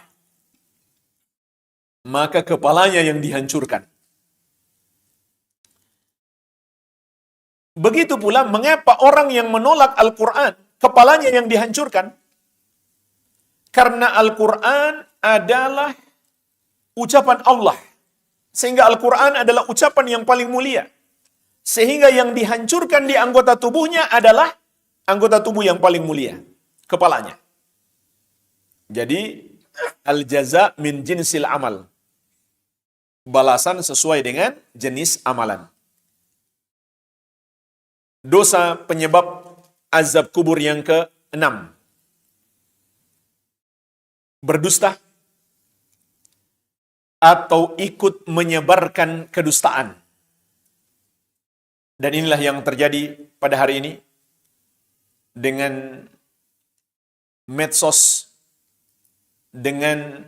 Maka kepalanya yang dihancurkan. Begitu pula mengapa orang yang menolak Al-Quran, kepalanya yang dihancurkan? Karena Al-Quran adalah ucapan Allah. Sehingga Al-Quran adalah ucapan yang paling mulia. Sehingga yang dihancurkan di anggota tubuhnya adalah anggota tubuh yang paling mulia, kepalanya. Jadi, al-jaza min jinsil amal. Balasan sesuai dengan jenis amalan. Dosa penyebab azab kubur yang ke-6. Berdusta atau ikut menyebarkan kedustaan. Dan inilah yang terjadi pada hari ini dengan medsos, dengan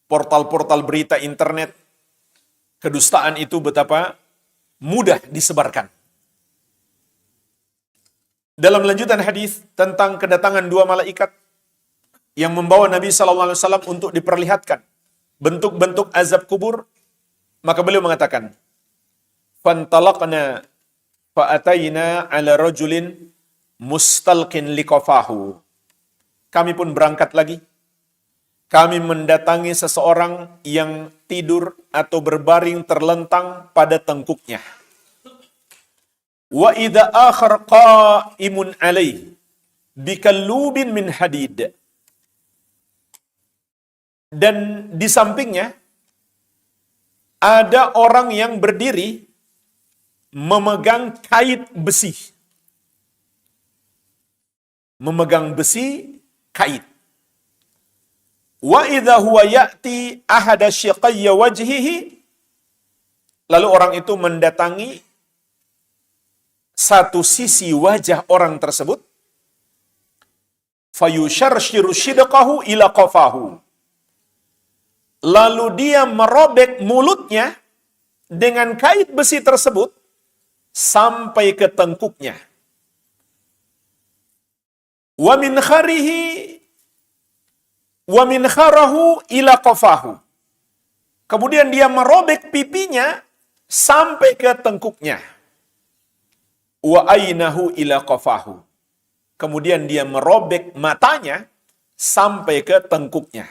portal-portal berita internet. Kedustaan itu betapa mudah disebarkan. Dalam lanjutan hadis tentang kedatangan dua malaikat yang membawa Nabi SAW untuk diperlihatkan bentuk-bentuk azab kubur, maka beliau mengatakan, "Fantalaqna fa'atayna 'ala rajulin mustalqin liqafahu." Kami pun berangkat lagi. Kami mendatangi seseorang yang tidur atau berbaring terlentang pada tengkuknya. Wa idza akhar qa'imun 'alaihi bikallubin min hadid. Dan di sampingnya ada orang yang berdiri memegang kait besi. Memegang besi, kait. Wa idza huwa ya'ti ahada syiqayya wajhihi. Lalu orang itu mendatangi satu sisi wajah orang tersebut. Fayusharshiru shidqahu ila qafahu. Lalu dia merobek mulutnya dengan kait besi tersebut sampai ke tengkuknya. Wa min kharihi wa min kharahu ila qafahu. Kemudian dia merobek pipinya sampai ke tengkuknya. Wa ainahu ila qafahu. Kemudian dia merobek matanya sampai ke tengkuknya.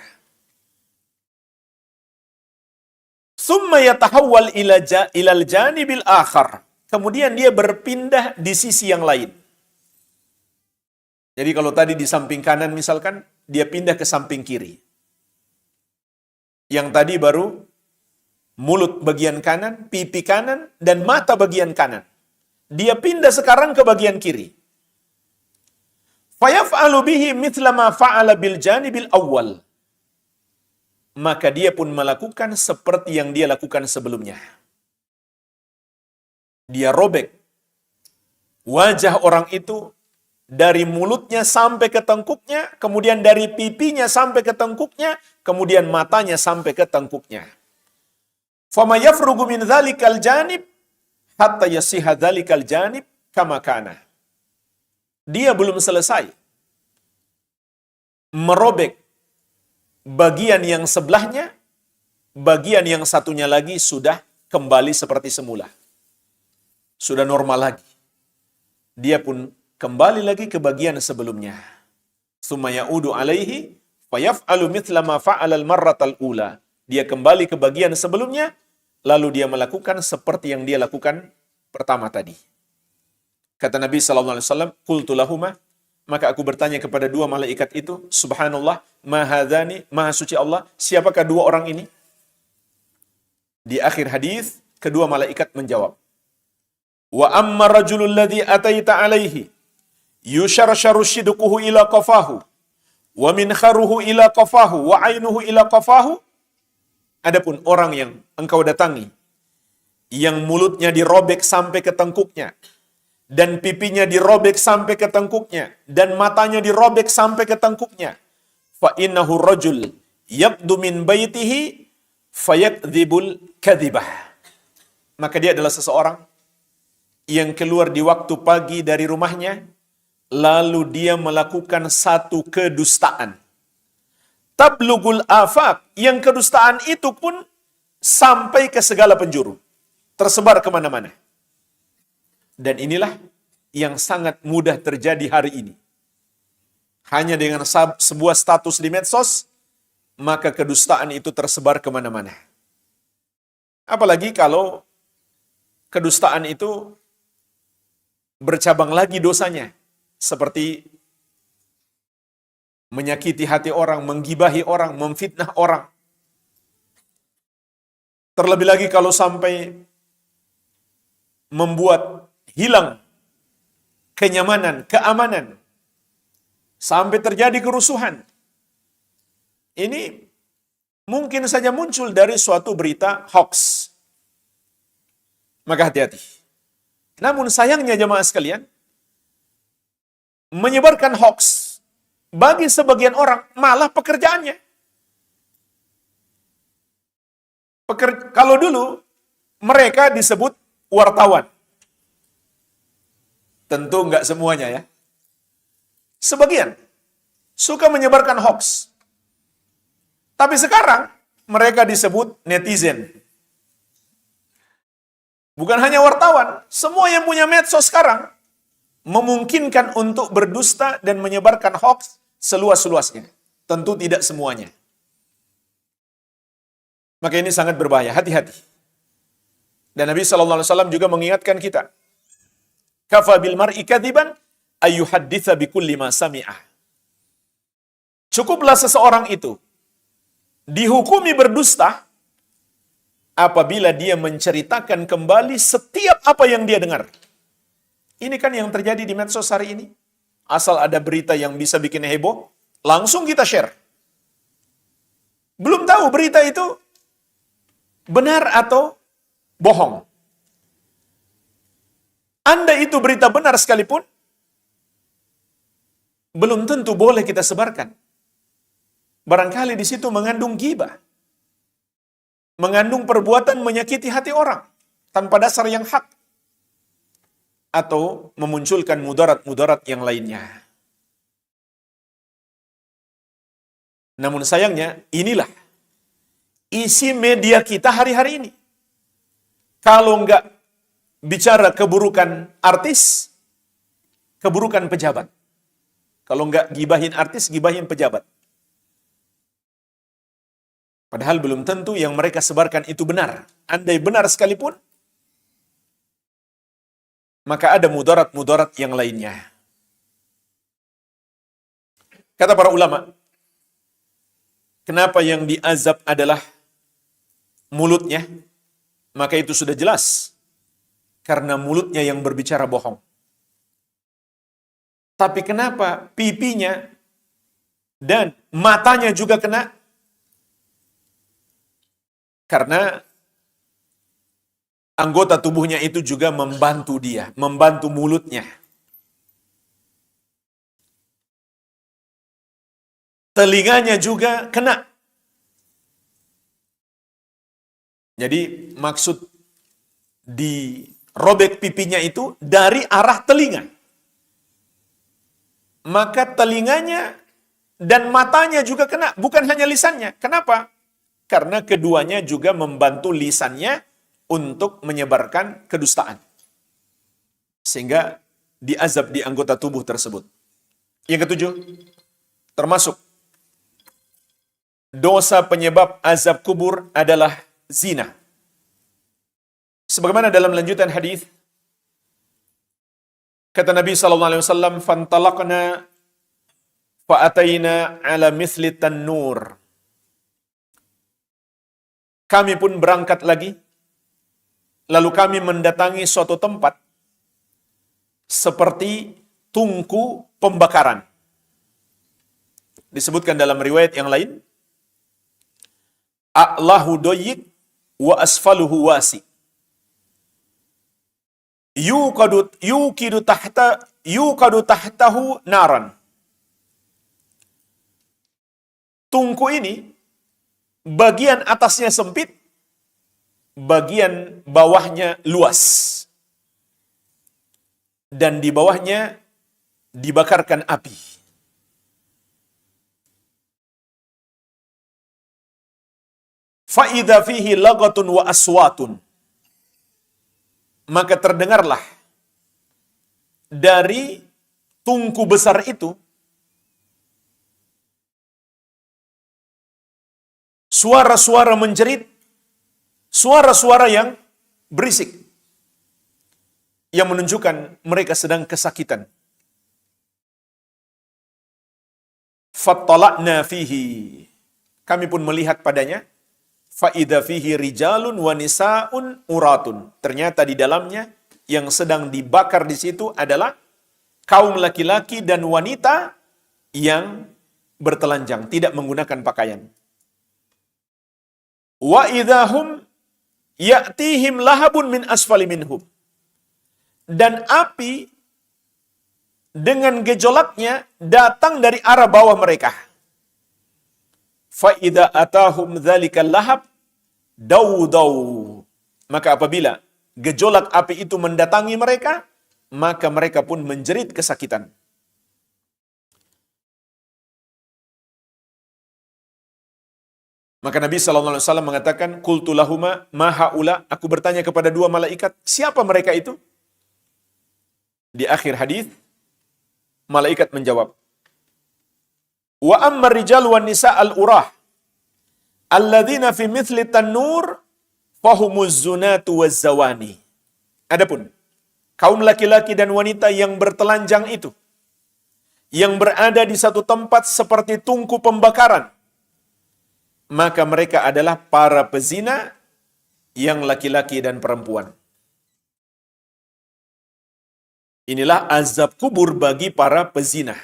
Summa yatahawwal ilal janibil akhar. Kemudian dia berpindah di sisi yang lain. Jadi kalau tadi di samping kanan misalkan, dia pindah ke samping kiri. Yang tadi baru mulut bagian kanan, pipi kanan, dan mata bagian kanan. Dia pindah sekarang ke bagian kiri. Fayaf'alu bihi mithla ma fa'ala bil janibil awwal. Maka dia pun melakukan seperti yang dia lakukan sebelumnya. Dia robek wajah orang itu dari mulutnya sampai ke tengkuknya, kemudian dari pipinya sampai ke tengkuknya, kemudian matanya sampai ke tengkuknya. Fama yafrugu min dzalikal janib hatta yasiha dzalikal janib kama kana. Dia belum selesai merobek bagian yang sebelahnya, bagian yang satunya lagi sudah kembali seperti semula. Sudah normal lagi. Dia pun kembali lagi ke bagian sebelumnya. Tsumma ya'udu alaihi fayaf'alu mithla ma fa'ala al-marratal ula. Dia kembali ke bagian sebelumnya, lalu dia melakukan seperti yang dia lakukan pertama tadi. Kata Nabi SAW, qultu lahuma, maka aku bertanya kepada dua malaikat itu, subhanallah, mahadhani, maha suci Allah, siapakah dua orang ini? Di akhir hadis, kedua malaikat menjawab, wa amma rajulul ladzi ataita alaihi, yusharsharu shidquhu ila qafahu, wa minkharuhu ila qafahu, wa ainuhu ila qafahu. Adapun orang yang engkau datangi, yang mulutnya dirobek sampai ke tengkuknya, dan pipinya dirobek sampai ke tengkuknya, dan matanya dirobek sampai ke tengkuknya, fa innahu rajul yabdu min baitihi fayakdzibul kadzibah. Maka dia adalah seseorang yang keluar di waktu pagi dari rumahnya, lalu dia melakukan satu kedustaan. Tablugul afaq, yang kedustaan itu pun sampai ke segala penjuru, tersebar kemana-mana. Dan inilah yang sangat mudah terjadi hari ini. Hanya dengan sebuah status di medsos, maka kedustaan itu tersebar kemana-mana. Apalagi kalau kedustaan itu bercabang lagi dosanya, seperti menyakiti hati orang, menggibahi orang, memfitnah orang. Terlebih lagi kalau sampai membuat hilang kenyamanan, keamanan, sampai terjadi kerusuhan. Ini mungkin saja muncul dari suatu berita hoax. Maka hati-hati. Namun sayangnya jemaah sekalian, menyebarkan hoax bagi sebagian orang malah pekerjaannya. Kalau dulu mereka disebut wartawan. Tentu enggak semuanya ya. Sebagian suka menyebarkan hoax. Tapi sekarang mereka disebut netizen. Bukan hanya wartawan, semua yang punya medsos sekarang memungkinkan untuk berdusta dan menyebarkan hoax seluas-luasnya. Tentu tidak semuanya. Maka ini sangat berbahaya, hati-hati. Dan Nabi SAW juga mengingatkan kita, kafa bil mar'i kadziban ayyuhadditsa bikulli ma sami'ah. Cukuplah seseorang itu dihukumi berdusta apabila dia menceritakan kembali setiap apa yang dia dengar. Ini kan yang terjadi di medsos hari ini. Asal ada berita yang bisa bikin heboh, langsung kita share. Belum tahu berita itu benar atau bohong. Andai itu berita benar sekalipun, belum tentu boleh kita sebarkan. Barangkali di situ mengandung ghibah, mengandung perbuatan menyakiti hati orang tanpa dasar yang hak, atau memunculkan mudarat-mudarat yang lainnya. Namun sayangnya, inilah isi media kita hari-hari ini. Kalau enggak bicara keburukan artis, keburukan pejabat. Kalau enggak gibahin artis, gibahin pejabat. Padahal belum tentu yang mereka sebarkan itu benar. Andai benar sekalipun, maka ada mudarat-mudarat yang lainnya. Kata para ulama, kenapa yang diazab adalah mulutnya? Maka itu sudah jelas. Karena mulutnya yang berbicara bohong. Tapi kenapa pipinya dan matanya juga kena? Karena anggota tubuhnya itu juga membantu dia, membantu mulutnya. Telinganya juga kena. Jadi maksud dirobek pipinya itu dari arah telinga. Maka telinganya dan matanya juga kena, bukan hanya lisannya. Kenapa? Karena keduanya juga membantu lisannya untuk menyebarkan kedustaan. Sehingga diazab di anggota tubuh tersebut. Yang ketujuh, termasuk dosa penyebab azab kubur adalah zina. Sebagaimana dalam lanjutan hadis kata Nabi sallallahu alaihi wasallam, "Fantalaqna fa'ataina ala mithli tan-nur." Kami pun berangkat lagi, lalu kami mendatangi suatu tempat seperti tungku pembakaran. Disebutkan dalam riwayat yang lain, a'lahu doyik wa asfaluhu wasi. Yuqadu tahtahu naran. Tungku ini bagian atasnya sempit, bagian bawahnya luas. Dan di bawahnya dibakarkan api. Fa'idha fihi lagatun wa aswatun. Maka terdengarlah dari tungku besar itu suara-suara menjerit, suara-suara yang berisik, yang menunjukkan mereka sedang kesakitan. Fattala'na fihi. Kami pun melihat padanya. Fa'idha fihi rijalun wa nisa'un uratun. Ternyata di dalamnya yang sedang dibakar di situ adalah kaum laki-laki dan wanita yang bertelanjang, tidak menggunakan pakaian. Wa idahum ya'tihim lahabun min asfali minhum. Dan api dengan gejolaknya datang dari arah bawah mereka. Fa'idha atahum dhalikal lahab daw. Maka apabila gejolak api itu mendatangi mereka, maka mereka pun menjerit kesakitan. Maka Nabi SAW mengatakan, Qultu lahuma ma haula, aku bertanya kepada dua malaikat, siapa mereka itu? Di akhir hadis, malaikat menjawab, wa amma rijal wan nisa al-urah alladzina fi mithli tan-nur fahumuz zunatu waz-zawani. Adapun kaum laki-laki dan wanita yang bertelanjang itu, yang berada di satu tempat seperti tungku pembakaran, maka mereka adalah para pezina yang laki-laki dan perempuan. Inilah azab kubur bagi para pezina.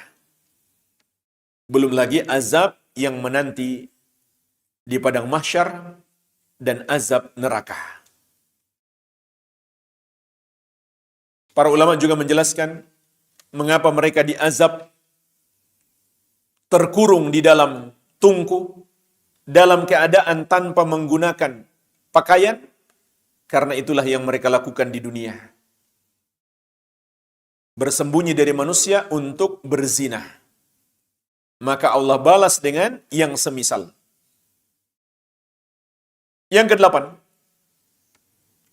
Belum lagi azab yang menanti di padang mahsyar dan azab neraka. Para ulama juga menjelaskan mengapa mereka diazab terkurung di dalam tungku dalam keadaan tanpa menggunakan pakaian, karena itulah yang mereka lakukan di dunia. Bersembunyi dari manusia untuk berzina. Maka Allah balas dengan yang semisal. Yang kedelapan,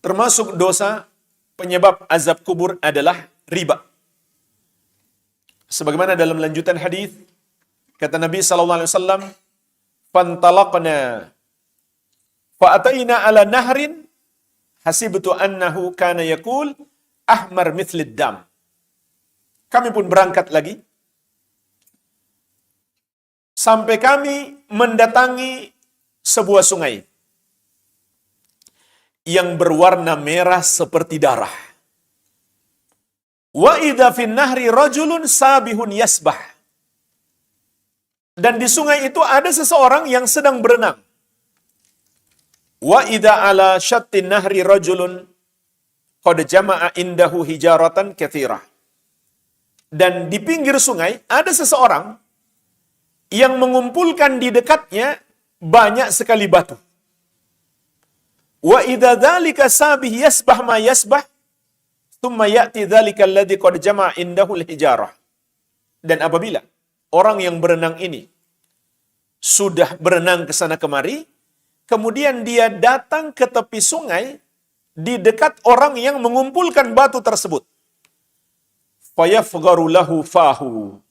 termasuk dosa penyebab azab kubur adalah riba. Sebagaimana dalam lanjutan hadis kata Nabi SAW, "Fantalaqna fa'ataina ala nahrin hasibtu annahu kana yaqul ahmar mithlid dam." Kami pun berangkat lagi sampai kami mendatangi sebuah sungai yang berwarna merah seperti darah. Wa idza fin nahri rajulun sabihun yasbah. Dan di sungai itu ada seseorang yang sedang berenang. Wa idza ala syattin nahri rajulun qad jama'a indahu hijaratan katsirah. Dan di pinggir sungai ada seseorang yang mengumpulkan di dekatnya banyak sekali batu. Wa idza dzalika sabih yasbah ma yasbah, thumma ya'ti dzalika alladhi qad jama'a indahu al-hijarah. Dan apabila orang yang berenang ini sudah berenang ke sana kemari, kemudian dia datang ke tepi sungai di dekat orang yang mengumpulkan batu tersebut. Fayafgharu lahu fahu.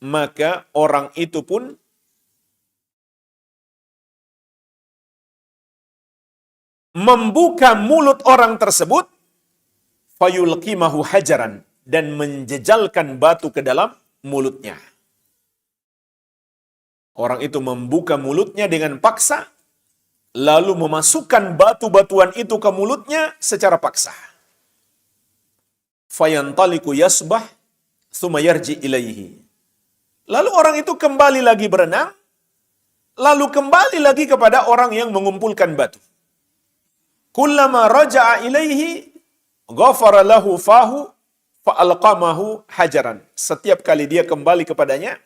Maka orang itu pun membuka mulut orang tersebut, fayulqimahu hajaran, dan menjejalkan batu ke dalam mulutnya. Orang itu membuka mulutnya dengan paksa, lalu memasukkan batu-batuan itu ke mulutnya secara paksa. Fayantaliku yasbah, thumma yarji ilaihi. Lalu orang itu kembali lagi berenang, lalu kembali lagi kepada orang yang mengumpulkan batu. Kullama raja'a ilaihi, ghafara lahu fahu, fa'alqamahu hajaran. Setiap kali dia kembali kepadanya,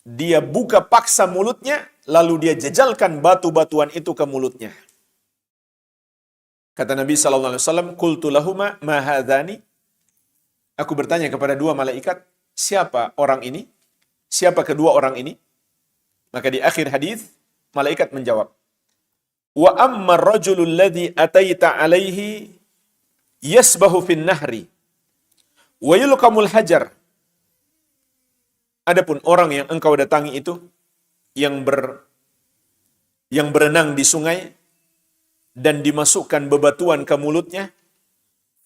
dia buka paksa mulutnya, lalu dia jejalkan batu-batuan itu ke mulutnya. Kata Nabi SAW, Qultu lahuma ma hadhani. Aku bertanya kepada dua malaikat, siapa orang ini? Siapa kedua orang ini? Maka di akhir hadis malaikat menjawab, wa amma ar-rajulul ladzi ataita alaihi yasbahu fin nahri wa yulqamul hajar. Adapun orang yang engkau datangi itu yang berenang di sungai dan dimasukkan bebatuan ke mulutnya,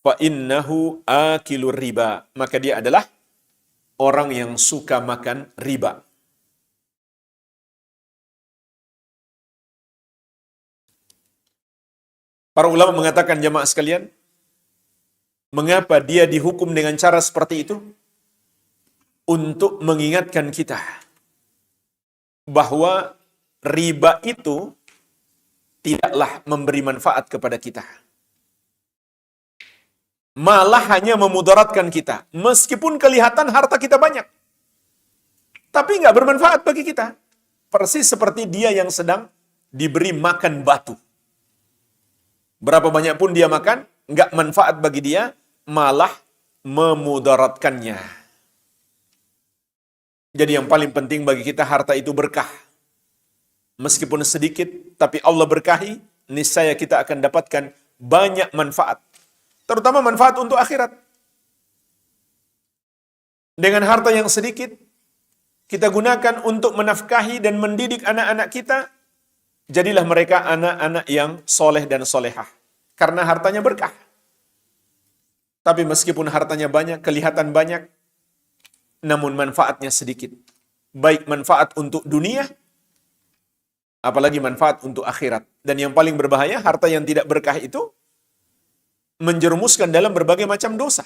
fa innahu akilur riba, maka dia adalah orang yang suka makan riba. Para ulama mengatakan, jamaah sekalian, mengapa dia dihukum dengan cara seperti itu? Untuk mengingatkan kita bahwa riba itu tidaklah memberi manfaat kepada kita. Malah hanya memudaratkan kita. Meskipun kelihatan harta kita banyak, tapi nggak bermanfaat bagi kita. Persis seperti dia yang sedang diberi makan batu. Berapa banyak pun dia makan, nggak manfaat bagi dia, malah memudaratkannya. Jadi yang paling penting bagi kita, harta itu berkah. Meskipun sedikit, tapi Allah berkahi, niscaya kita akan dapatkan banyak manfaat. Terutama manfaat untuk akhirat. Dengan harta yang sedikit, kita gunakan untuk menafkahi dan mendidik anak-anak kita, jadilah mereka anak-anak yang soleh dan solehah. Karena hartanya berkah. Tapi meskipun hartanya banyak, kelihatan banyak, namun manfaatnya sedikit. Baik manfaat untuk dunia, apalagi manfaat untuk akhirat. Dan yang paling berbahaya, harta yang tidak berkah itu menjerumuskan dalam berbagai macam dosa.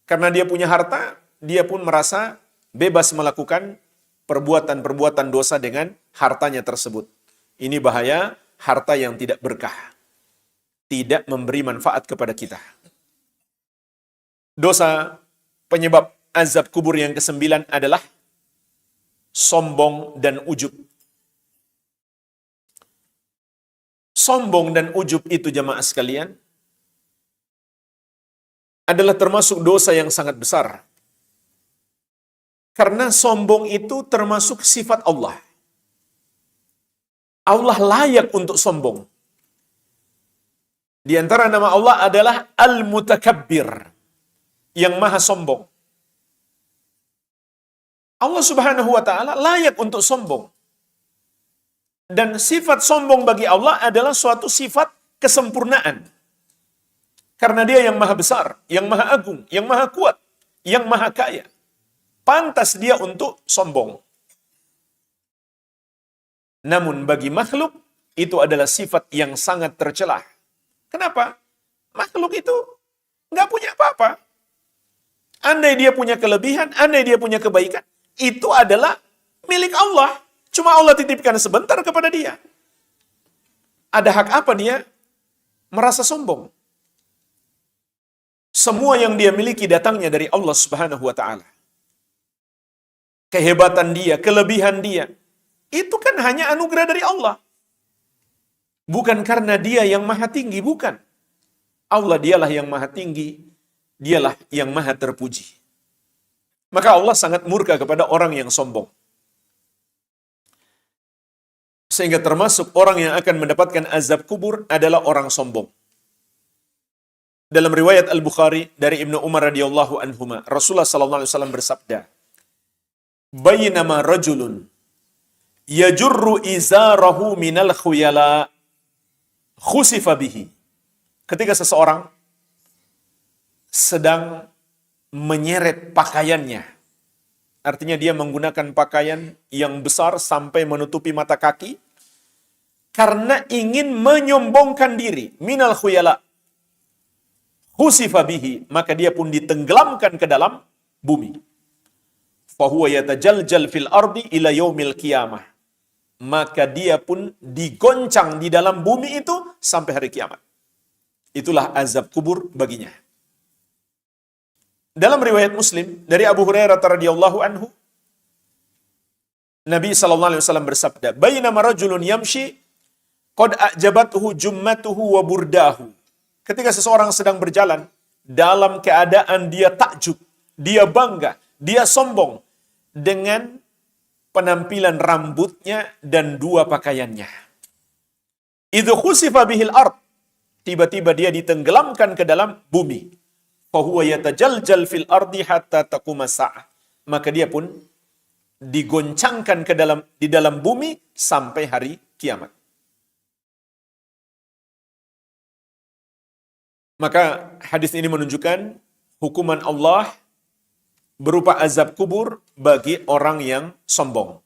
Karena dia punya harta, dia pun merasa bebas melakukan perbuatan-perbuatan dosa dengan hartanya tersebut. Ini bahaya harta yang tidak berkah. Tidak memberi manfaat kepada kita. Dosa penyebab azab kubur yang ke-9 adalah sombong dan ujub. Sombong dan ujub itu, jamaah sekalian, adalah termasuk dosa yang sangat besar. Karena sombong itu termasuk sifat Allah. Allah layak untuk sombong. Di antara nama Allah adalah Al-Mutakabbir, yang maha sombong. Allah Subhanahu wa ta'ala layak untuk sombong. Dan sifat sombong bagi Allah adalah suatu sifat kesempurnaan. Karena dia yang maha besar, yang maha agung, yang maha kuat, yang maha kaya. Pantas dia untuk sombong. Namun bagi makhluk, itu adalah sifat yang sangat tercelah. Kenapa? Makhluk itu nggak punya apa-apa. Andai dia punya kelebihan, andai dia punya kebaikan, itu adalah milik Allah. Cuma Allah titipkan sebentar kepada dia. Ada hak apa dia merasa sombong? Semua yang dia miliki datangnya dari Allah Subhanahu wa ta'ala. Kehebatan dia, kelebihan dia, itu kan hanya anugerah dari Allah. Bukan karena dia yang maha tinggi, bukan. Allah dialah yang maha tinggi, dialah yang maha terpuji. Maka Allah sangat murka kepada orang yang sombong. Sehingga termasuk orang yang akan mendapatkan azab kubur adalah orang sombong. Dalam riwayat Al-Bukhari dari Ibnu Umar radhiyallahu anhuma, Rasulullah sallallahu alaihi wasallam bersabda, "Bainama rajulun yajurru izarahu minal khuyala khusifa bihi ketika seseorang sedang menyeret pakaiannya. Artinya dia menggunakan pakaian yang besar sampai menutupi mata kaki karena ingin menyombongkan diri, minal khuyala. Khusifa bihi, maka dia pun ditenggelamkan ke dalam bumi. Fahuwa yatajaljal fil ardi ila yaumil qiyamah. Maka dia pun digoncang di dalam bumi itu sampai hari kiamat. Itulah azab kubur baginya. Dalam riwayat Muslim dari Abu Hurairah radhiyallahu anhu, Nabi sallallahu alaihi wasallam bersabda, "Bainama rajulun yamshi qad a'jabathu jummatuhu wa burdahu." Ketika seseorang sedang berjalan dalam keadaan dia takjub, dia bangga, dia sombong dengan penampilan rambutnya dan dua pakaiannya. Idzu khusifa bihil ard, tiba-tiba dia ditenggelamkan ke dalam bumi. Fahuwa yatajaljal fil ardi hatta taquma sa'ah. Maka dia pun digoncangkan di dalam bumi sampai hari kiamat. Maka hadis ini menunjukkan hukuman Allah berupa azab kubur bagi orang yang sombong.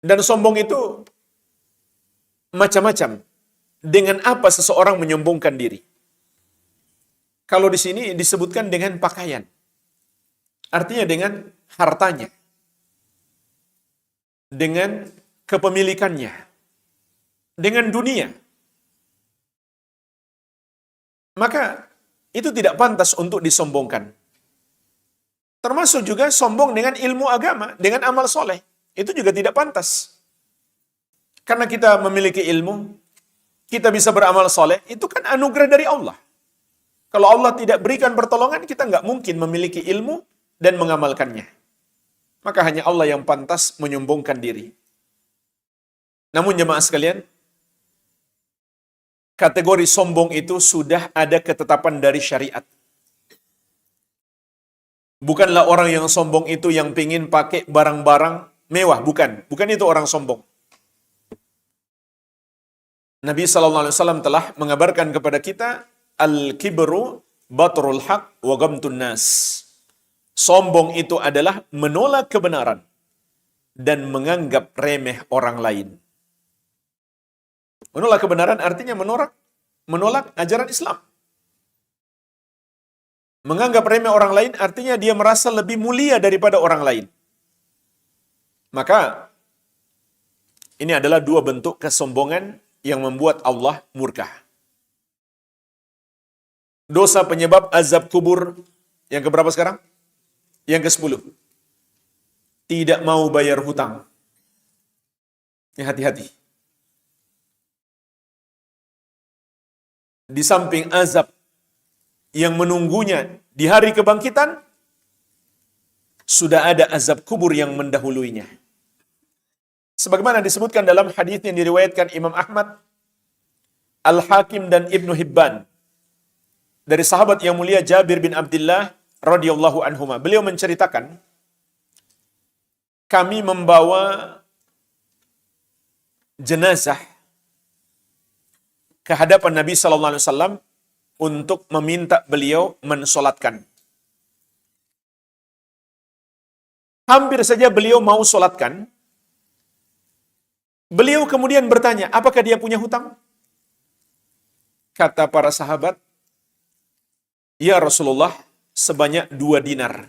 Dan sombong itu macam-macam. Dengan apa seseorang menyombongkan diri? Kalau di sini disebutkan dengan pakaian. Artinya dengan hartanya. Dengan kepemilikannya. Dengan dunia. Maka itu tidak pantas untuk disombongkan. Termasuk juga sombong dengan ilmu agama, dengan amal soleh. Itu juga tidak pantas. Karena kita memiliki ilmu, kita bisa beramal soleh, itu kan anugerah dari Allah. Kalau Allah tidak berikan pertolongan, kita nggak mungkin memiliki ilmu dan mengamalkannya. Maka hanya Allah yang pantas menyombongkan diri. Namun jemaah sekalian, kategori sombong itu sudah ada ketetapan dari syariat. Bukanlah orang yang sombong itu yang pingin pakai barang-barang mewah, bukan itu orang sombong. Nabi SAW telah mengabarkan kepada kita, al-kibru batrul haq wa ghamtun nas. Sombong itu adalah menolak kebenaran dan menganggap remeh orang lain. Menolak kebenaran artinya menolak ajaran Islam. Menganggap remeh orang lain artinya dia merasa lebih mulia daripada orang lain. Maka ini adalah dua bentuk kesombongan yang membuat Allah murka. Dosa penyebab azab kubur yang keberapa sekarang? Yang ke-10. Tidak mau bayar hutang. Hati-hati. Di samping azab yang menunggunya di hari kebangkitan, sudah ada azab kubur yang mendahuluinya. Sebagaimana disebutkan dalam hadis yang diriwayatkan Imam Ahmad, Al-Hakim dan Ibnu Hibban dari sahabat yang mulia Jabir bin Abdullah radhiyallahu anhuma. Beliau menceritakan, kami membawa jenazah ke hadapan Nabi sallallahu alaihi wasallam untuk meminta beliau mensolatkan. Hampir saja beliau mau solatkan. Beliau kemudian bertanya, apakah dia punya hutang? Kata para sahabat, ya Rasulullah, sebanyak 2 dinar.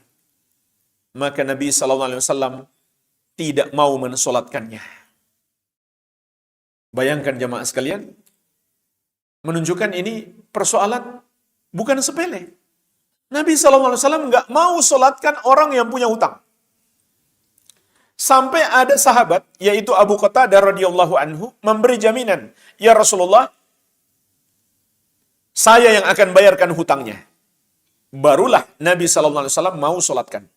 Maka Nabi SAW tidak mau mensolatkannya. Bayangkan jemaah sekalian, menunjukkan ini persoalan bukan sepele. Nabi SAW nggak mau solatkan orang yang punya hutang. Sampai ada sahabat, yaitu Abu Qatadah radhiyallahu anhu, memberi jaminan, ya Rasulullah, saya yang akan bayarkan hutangnya. Barulah Nabi SAW mau solatkan.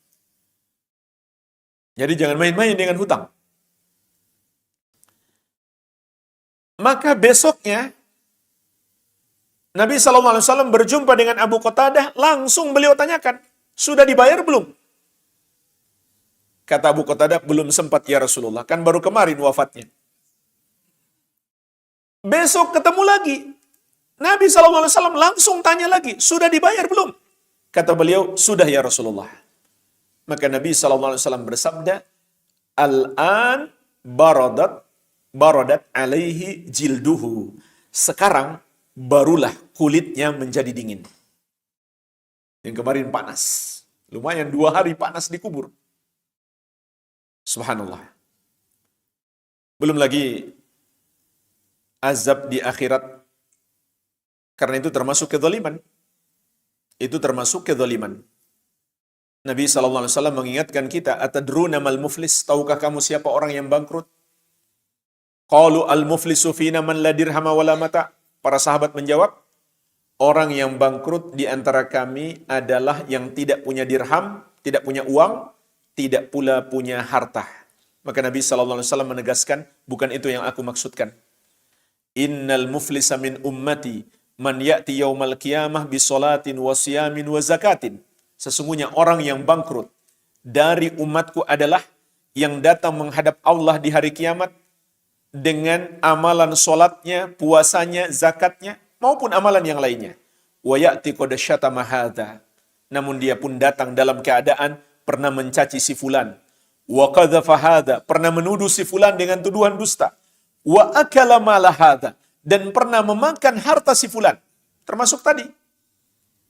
Jadi jangan main-main dengan hutang. Maka besoknya, Nabi SAW berjumpa dengan Abu Qatadah, langsung beliau tanyakan, sudah dibayar belum? Kata Abu Qatadah, belum sempat ya Rasulullah, kan baru kemarin wafatnya. Besok ketemu lagi. Nabi SAW langsung tanya lagi, sudah dibayar belum? Kata beliau, sudah ya Rasulullah. Maka Nabi SAW bersabda, Al-an baradat alaihi jilduhu. Sekarang barulah kulitnya menjadi dingin. Yang kemarin panas. Lumayan 2 hari panas dikubur. Subhanallah. Belum lagi azab di akhirat. Karena itu termasuk kezaliman. Itu termasuk kezaliman. Nabi SAW mengingatkan kita, atadruna mal muflis, tahukah kamu siapa orang yang bangkrut? Qalu al-muflisu fina man la dirhama wala mata. Para sahabat menjawab, orang yang bangkrut di antara kami adalah yang tidak punya dirham, tidak punya uang, tidak pula punya harta. Maka Nabi SAW menegaskan, bukan itu yang aku maksudkan. Innal muflisa min ummati man ya'ti yaumal qiyamah bisolatin wa siyamin wa zakatin. Sesungguhnya orang yang bangkrut dari umatku adalah yang datang menghadap Allah di hari kiamat dengan amalan solatnya, puasanya, zakatnya, maupun amalan yang lainnya. Wa ya'ti qad syatama hadza. Namun dia pun datang dalam keadaan pernah mencaci si fulan. Wa qadzafa hadza, pernah menuduh si fulan dengan tuduhan dusta. Wa akala mala hadza, dan pernah memakan harta si fulan. Termasuk tadi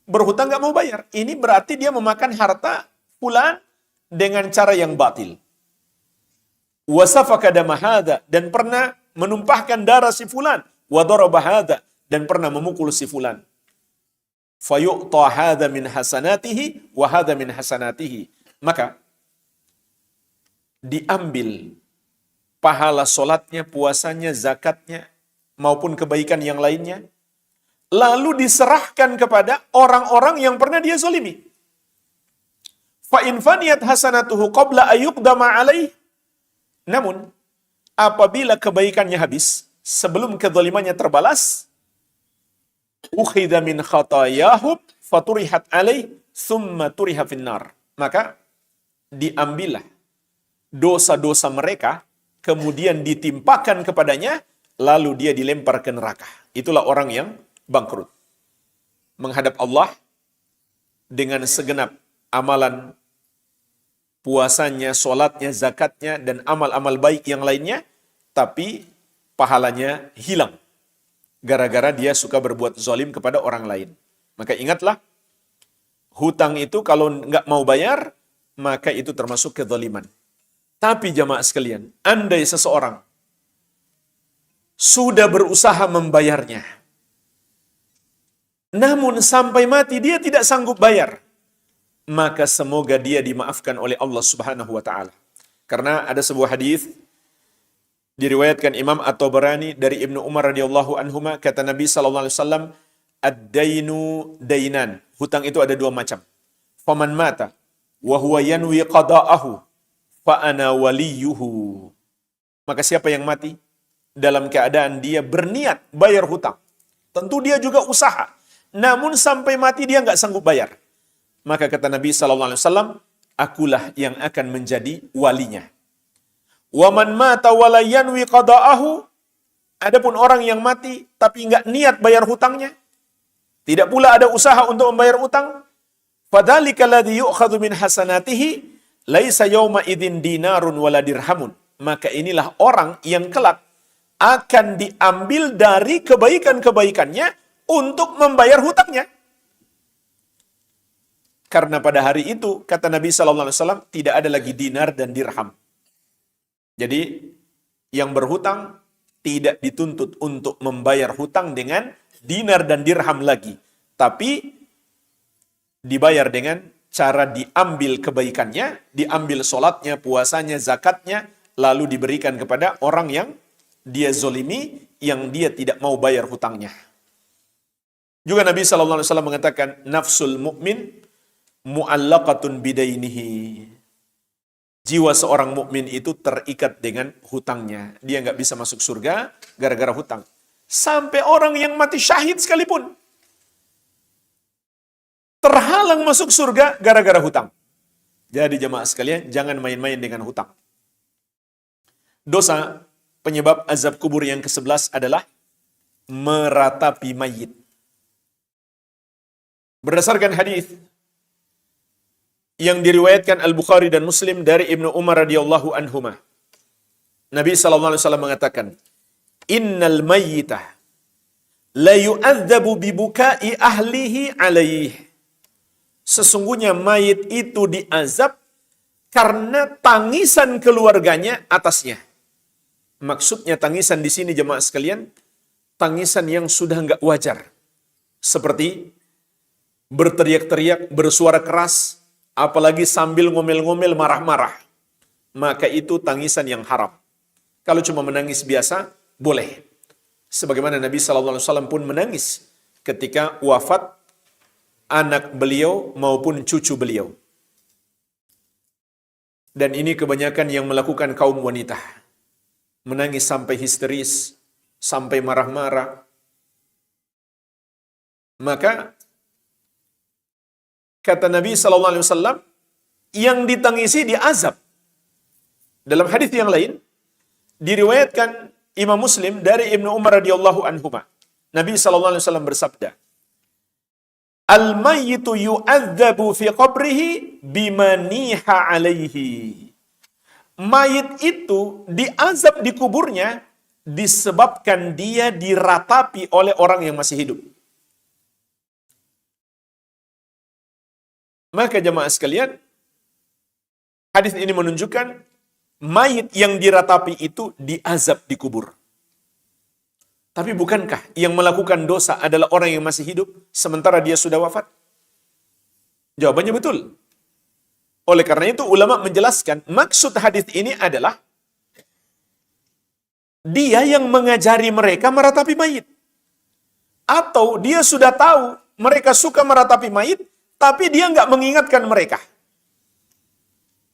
berhutang gak mau bayar. Ini berarti dia memakan harta fulan dengan cara yang batil. Wa safaka dama hadza, dan pernah menumpahkan darah si fulan. Wa daraba hadza, dan pernah memukul si fulan. Fayu'ta hadza min hasanatihi wa hadza min hasanatihi. Maka diambil pahala solatnya, puasanya, zakatnya, maupun kebaikan yang lainnya, lalu diserahkan kepada orang-orang yang pernah dia zalimi. Fa in faniyat hasanatuhu qabla ayyuqdama alaih. Namun apabila kebaikannya habis sebelum kezalimannya terbalas, ukhidha min khatayahum faturihat alaih thumma turiha finnar. Maka diambillah dosa-dosa mereka, kemudian ditimpakan kepadanya, lalu dia dilempar ke neraka. Itulah orang yang bangkrut. Menghadap Allah dengan segenap amalan, puasanya, sholatnya, zakatnya, dan amal-amal baik yang lainnya, tapi pahalanya hilang. Gara-gara dia suka berbuat zalim kepada orang lain. Maka ingatlah, hutang itu kalau nggak mau bayar, maka itu termasuk kezaliman. Tapi jamaah sekalian, andai seseorang sudah berusaha membayarnya, namun sampai mati dia tidak sanggup bayar, maka semoga dia dimaafkan oleh Allah Subhanahu wa taala. Karena ada sebuah hadis diriwayatkan Imam At-Tabarani dari Ibnu Umar radhiyallahu anhuma, kata Nabi sallallahu alaihi wasallam, ad-dainu dainan. Hutang itu ada 2 macam. Faman mata wa huwa yanwi qada'ahu fa ana waliyuhu. Maka siapa yang mati dalam keadaan dia berniat bayar hutang, tentu dia juga usaha, namun sampai mati dia nggak sanggup bayar, maka kata Nabi SAW, akulah yang akan menjadi walinya. Waman mata wala yanwi qada'ahu. Adapun orang yang mati tapi nggak niat bayar hutangnya, tidak pula ada usaha untuk membayar hutang, fadzalika alladzi yu'khadhu min hasanatihi laisa yawma idzin dinarun wala dirhamun. Maka inilah orang yang kelak akan diambil dari kebaikan-kebaikannya untuk membayar hutangnya. Karena pada hari itu, kata Nabi SAW, tidak ada lagi dinar dan dirham. Jadi, yang berhutang tidak dituntut untuk membayar hutang dengan dinar dan dirham lagi. Tapi, dibayar dengan cara diambil kebaikannya, diambil sholatnya, puasanya, zakatnya, lalu diberikan kepada orang yang dia zolimi, yang dia tidak mau bayar hutangnya. Juga Nabi SAW mengatakan, nafsul mu'min mu'allaqatun bidainihi. Jiwa seorang mukmin itu terikat dengan hutangnya. Dia nggak bisa masuk surga gara-gara hutang. Sampai orang yang mati syahid sekalipun terhalang masuk surga gara-gara hutang. Jadi jemaah sekalian, jangan main-main dengan hutang. Dosa penyebab azab kubur yang ke-11 adalah meratapi mayit. Berdasarkan hadis yang diriwayatkan Al-Bukhari dan Muslim dari Ibnu Umar radhiyallahu anhuma, Nabi sallallahu alaihi wasallam mengatakan, "Innal mayyita la yu'adzabu bi bukai ahlihi alaihi." Sesungguhnya mayit itu diazab karena tangisan keluarganya atasnya. Maksudnya tangisan di sini jemaah sekalian, tangisan yang sudah enggak wajar. Seperti berteriak-teriak, bersuara keras, apalagi sambil ngomel-ngomel marah-marah. Maka itu tangisan yang haram. Kalau cuma menangis biasa, boleh. Sebagaimana Nabi SAW pun menangis ketika wafat anak beliau maupun cucu beliau. Dan ini kebanyakan yang melakukan kaum wanita. Menangis sampai histeris, sampai marah-marah. Maka kata Nabi SAW, yang ditangisi diazab. Dalam hadis yang lain, diriwayatkan Imam Muslim dari Ibnu Umar radhiyallahu anhuma. Nabi SAW bersabda, "Al-mayyitu yu'adzabu fi qabrihi bima niha alaihi." Mayit itu diazab di kuburnya disebabkan dia diratapi oleh orang yang masih hidup. Maka jemaah sekalian, hadis ini menunjukkan mayit yang diratapi itu diazab di kubur. Tapi bukankah yang melakukan dosa adalah orang yang masih hidup sementara dia sudah wafat? Jawabannya betul. Oleh karena itu ulama menjelaskan maksud hadis ini adalah dia yang mengajari mereka meratapi mayit. Atau dia sudah tahu mereka suka meratapi mayit, tapi dia nggak mengingatkan mereka.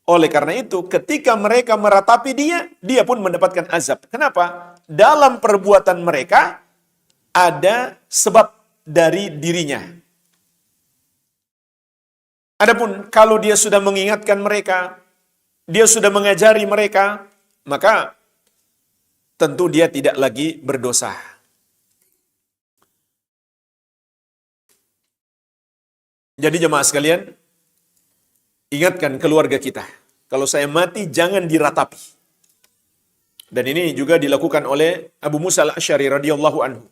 Oleh karena itu, ketika mereka meratapi dia pun mendapatkan azab. Kenapa? Dalam perbuatan mereka ada sebab dari dirinya. Adapun kalau dia sudah mengingatkan mereka, dia sudah mengajari mereka, maka tentu dia tidak lagi berdosa. Jadi jemaah sekalian, ingatkan keluarga kita, kalau saya mati jangan diratapi. Dan ini juga dilakukan oleh Abu Musa al-Asy'ari radhiyallahu anhu.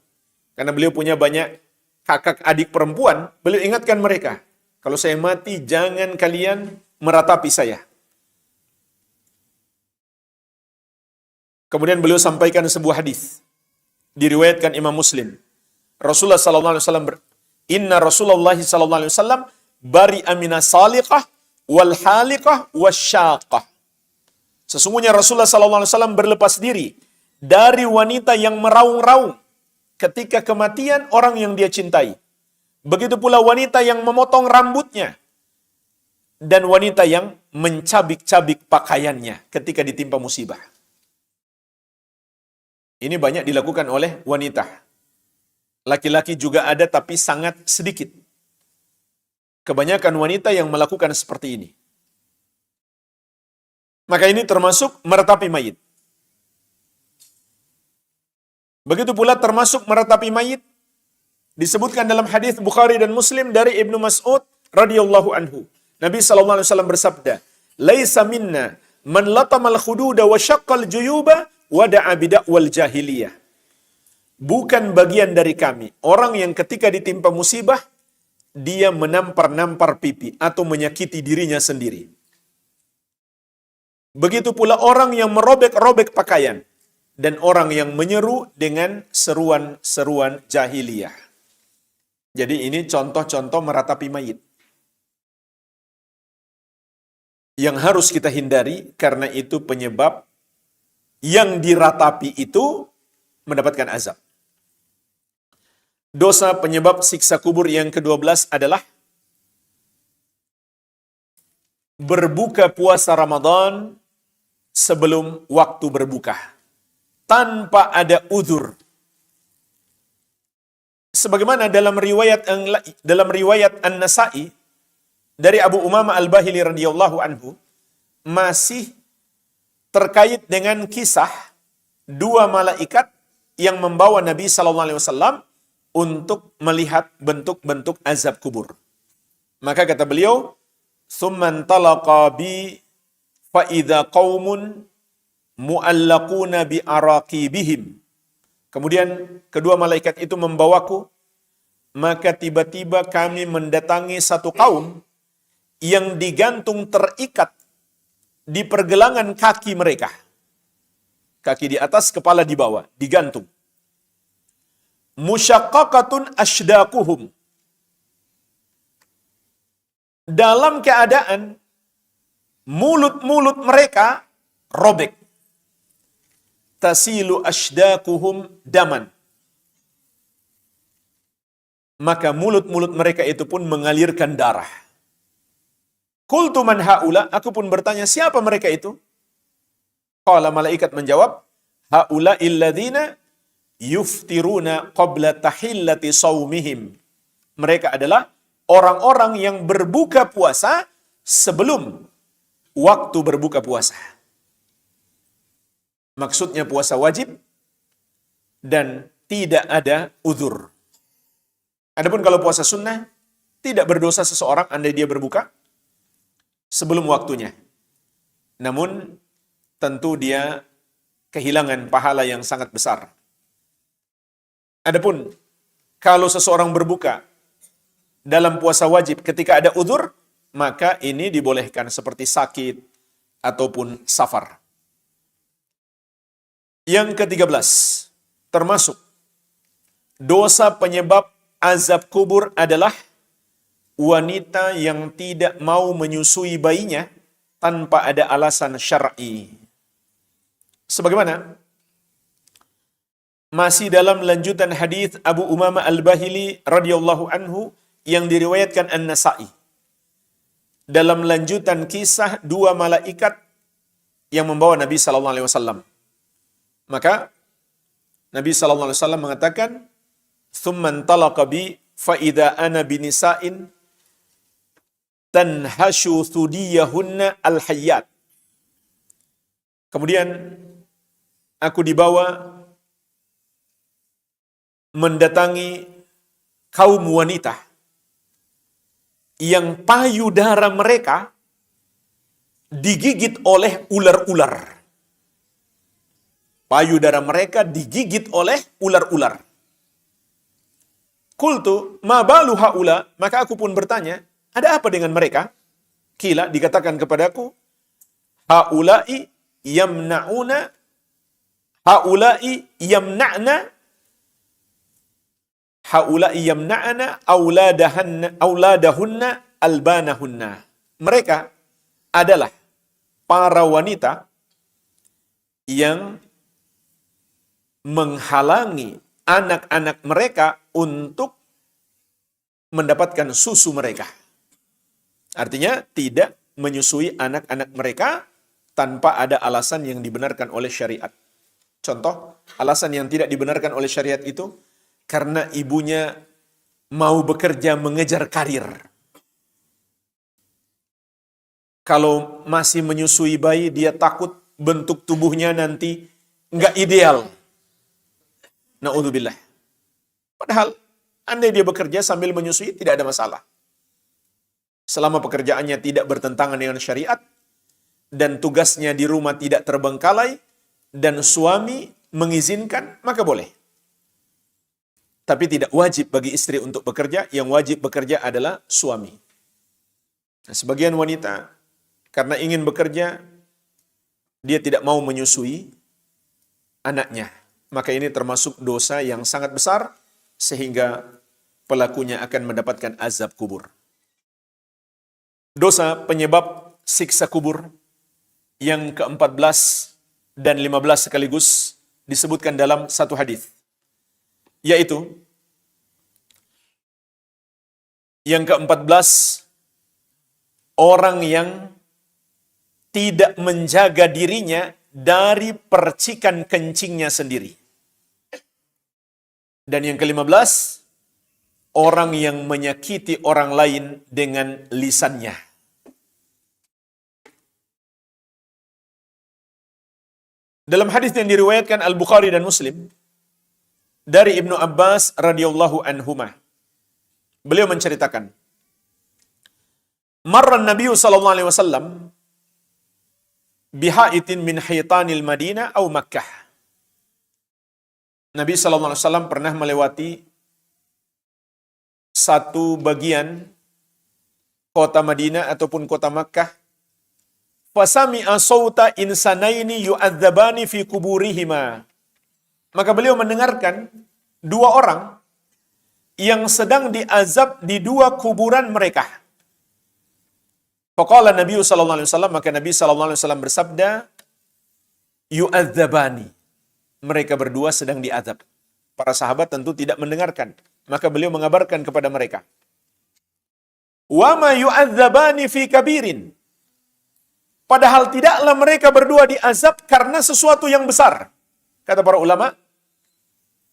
Karena beliau punya banyak kakak adik perempuan, beliau ingatkan mereka, kalau saya mati jangan kalian meratapi saya. Kemudian beliau sampaikan sebuah hadis diriwayatkan Imam Muslim. Rasulullah sallallahu alaihi wasallam Inna Rasulullah sallallahu alaihi wasallam bari'a minas saliqah wal haliqah wasyaqah. Sesungguhnya Rasulullah sallallahu alaihi wasallam berlepas diri dari wanita yang meraung-raung ketika kematian orang yang dia cintai. Begitu pula wanita yang memotong rambutnya dan wanita yang mencabik-cabik pakaiannya ketika ditimpa musibah. Ini banyak dilakukan oleh wanita. Laki-laki juga ada tapi sangat sedikit. Kebanyakan wanita yang melakukan seperti ini. Maka ini termasuk meratapi mayit. Begitu pula termasuk meratapi mayit disebutkan dalam hadis Bukhari dan Muslim dari Ibnu Mas'ud radhiyallahu anhu. Nabi sallallahu alaihi wasallam bersabda, "Laisa minna man latamal khududa wa syaqqal juyuba wa da'a bid'wal jahiliyah." Bukan bagian dari kami orang yang ketika ditimpa musibah dia menampar-nampar pipi atau menyakiti dirinya sendiri. Begitu pula orang yang merobek-robek pakaian dan orang yang menyeru dengan seruan-seruan jahiliyah. Jadi ini contoh-contoh meratapi mayit yang harus kita hindari karena itu penyebab yang diratapi itu mendapatkan azab. Dosa penyebab siksa kubur yang ke-12 adalah berbuka puasa Ramadan sebelum waktu berbuka tanpa ada uzur. Sebagaimana dalam riwayat An-Nasa'i dari Abu Umamah Al-Bahili radhiyallahu anhu masih terkait dengan kisah dua malaikat yang membawa Nabi sallallahu alaihi wasallam untuk melihat bentuk-bentuk azab kubur. Maka kata beliau, "Tsumman talaqa bi fa idza qaumun mu'allaquna bi araqibihim." Kemudian kedua malaikat itu membawaku, maka tiba-tiba kami mendatangi satu kaum yang digantung terikat di pergelangan kaki mereka. Kaki di atas, kepala di bawah, digantung. Musyaqqaqatun ashdaquhum. Dalam keadaan mulut-mulut mereka robek. Tasilu ashdaquhum daman. Maka mulut-mulut mereka itu pun mengalirkan darah. Qultu man haula, aku pun bertanya, siapa mereka itu? Qala, malaikat menjawab, haula illadzina yuftiruna qabla tahillati saumihim. Mereka adalah orang-orang yang berbuka puasa sebelum waktu berbuka puasa. Maksudnya puasa wajib dan tidak ada uzur. Adapun kalau puasa sunnah, tidak berdosa seseorang andai dia berbuka sebelum waktunya. Namun tentu dia kehilangan pahala yang sangat besar. Adapun kalau seseorang berbuka dalam puasa wajib ketika ada uzur, maka ini dibolehkan seperti sakit ataupun safar. Yang ke-13, termasuk dosa penyebab azab kubur adalah wanita yang tidak mau menyusui bayinya tanpa ada alasan syar'i. Sebagaimana masih dalam lanjutan hadis Abu Umamah Al-Bahili radhiyallahu anhu yang diriwayatkan An-Nasa'i. Dalam lanjutan kisah dua malaikat yang membawa Nabi sallallahu alaihi wasallam. Maka Nabi sallallahu alaihi wasallam mengatakan, "Tsumman talaqa bi fa idza ana binisa'in tanhashu thudiyahunna al-hayyat." Kemudian aku dibawa mendatangi kaum wanita yang payudara mereka digigit oleh ular-ular. Payudara mereka digigit oleh ular-ular. Qultu ma balu haula, maka aku pun bertanya, ada apa dengan mereka? Kila, dikatakan kepadaku, haula'i yamna'una haula'i yamna'na auladahunna albanahunna. Mereka adalah para wanita yang menghalangi anak-anak mereka untuk mendapatkan susu mereka. Artinya tidak menyusui anak-anak mereka tanpa ada alasan yang dibenarkan oleh syariat. Contoh, alasan yang tidak dibenarkan oleh syariat itu karena ibunya mau bekerja mengejar karir. Kalau masih menyusui bayi, dia takut bentuk tubuhnya nanti nggak ideal. Na'udzubillah. Padahal, andai dia bekerja sambil menyusui, tidak ada masalah. Selama pekerjaannya tidak bertentangan dengan syariat, dan tugasnya di rumah tidak terbengkalai, dan suami mengizinkan, maka boleh. Tapi tidak wajib bagi istri untuk bekerja, yang wajib bekerja adalah suami. Nah, sebagian wanita, karena ingin bekerja, dia tidak mau menyusui anaknya. Maka ini termasuk dosa yang sangat besar, sehingga pelakunya akan mendapatkan azab kubur. Dosa penyebab siksa kubur yang ke-14 dan 15 sekaligus disebutkan dalam satu hadis, yaitu yang ke-14, orang yang tidak menjaga dirinya dari percikan kencingnya sendiri. Dan yang ke-15, orang yang menyakiti orang lain dengan lisannya. Dalam hadis yang diriwayatkan Al-Bukhari dan Muslim dari Ibnu Abbas radhiyallahu anhuma, beliau menceritakan, marra Nabi sallallahu alaihi wasallam bihaitin min haitanil Madinah atau Makkah. Nabi sallallahu alaihi wasallam pernah melewati satu bagian kota Madinah ataupun kota Makkah. Fasami'a sawta insanaini yu'adzabani fi kuburihima. Maka beliau mendengarkan dua orang yang sedang diazab di dua kuburan mereka. Faqala Nabi sallallahu alaihi wasallam, maka Nabi sallallahu alaihi wasallam bersabda, yu'adzabani. Mereka berdua sedang diazab. Para sahabat tentu tidak mendengarkan, maka beliau mengabarkan kepada mereka, wa ma yu'adzabani fi kabirin. Padahal tidaklah mereka berdua diazab karena sesuatu yang besar. Kata para ulama,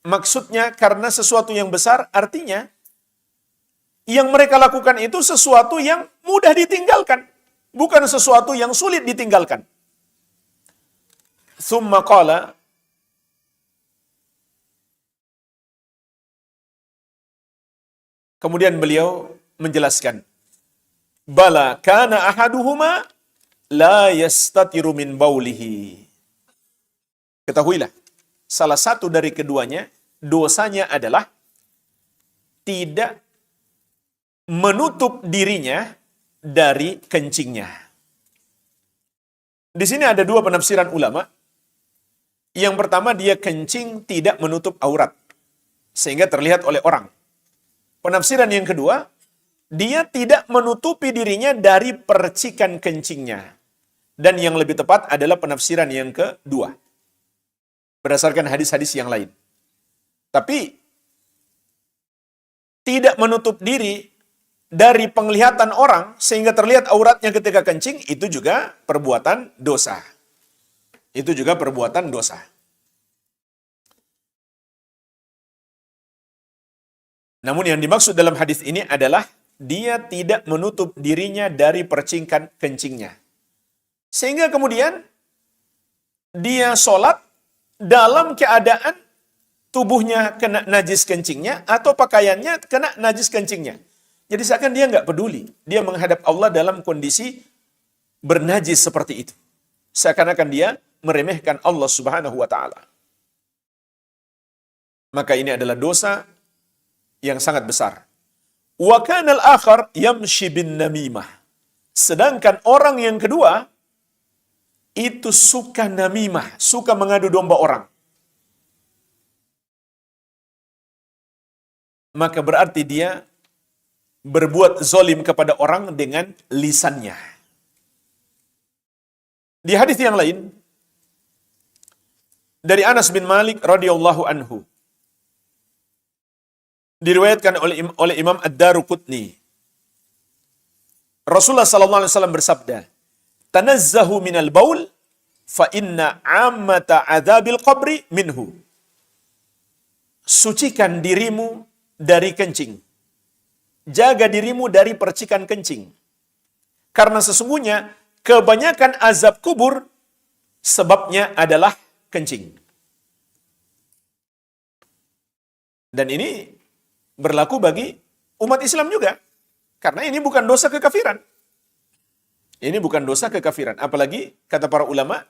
maksudnya karena sesuatu yang besar artinya yang mereka lakukan itu sesuatu yang mudah ditinggalkan, bukan sesuatu yang sulit ditinggalkan. Tsumma qala, kemudian beliau menjelaskan, bala kana ahaduhuma la yastatiru min baulihi. Ketahuilah, salah satu dari keduanya dosanya adalah tidak menutup dirinya dari kencingnya. Di sini ada dua penafsiran ulama. Yang pertama, dia kencing tidak menutup aurat sehingga terlihat oleh orang. Penafsiran yang kedua, dia tidak menutupi dirinya dari percikan kencingnya. Dan yang lebih tepat adalah penafsiran yang kedua, berdasarkan hadis-hadis yang lain. Tapi tidak menutup diri dari penglihatan orang sehingga terlihat auratnya ketika kencing, itu juga perbuatan dosa. Itu juga perbuatan dosa. Namun yang dimaksud dalam hadis ini adalah dia tidak menutup dirinya dari percikan kencingnya. Sehingga kemudian dia sholat dalam keadaan tubuhnya kena najis kencingnya atau pakaiannya kena najis kencingnya. Jadi seakan dia nggak peduli. Dia menghadap Allah dalam kondisi bernajis seperti itu. Seakan-akan dia meremehkan Allah Subhanahu wa ta'ala. Maka ini adalah dosa yang sangat besar. Wa kana al-akhar yamshi bin namimah. Sedangkan orang yang kedua itu suka namimah, suka mengadu domba orang. Maka berarti dia berbuat zalim kepada orang dengan lisannya. Di hadis yang lain dari Anas bin Malik radhiyallahu anhu, diriwayatkan oleh Imam Ad-Daruqutni, Rasulullah sallallahu alaihi wasallam bersabda, "Tanazzahu minal baul fa inna ammata adzabil qabri minhu." Sucikan dirimu dari kencing. Jaga dirimu dari percikan kencing. Karena sesungguhnya kebanyakan azab kubur sebabnya adalah kencing. Dan ini berlaku bagi umat Islam juga. Karena ini bukan dosa kekafiran. Ini bukan dosa kekafiran. Apalagi, kata para ulama,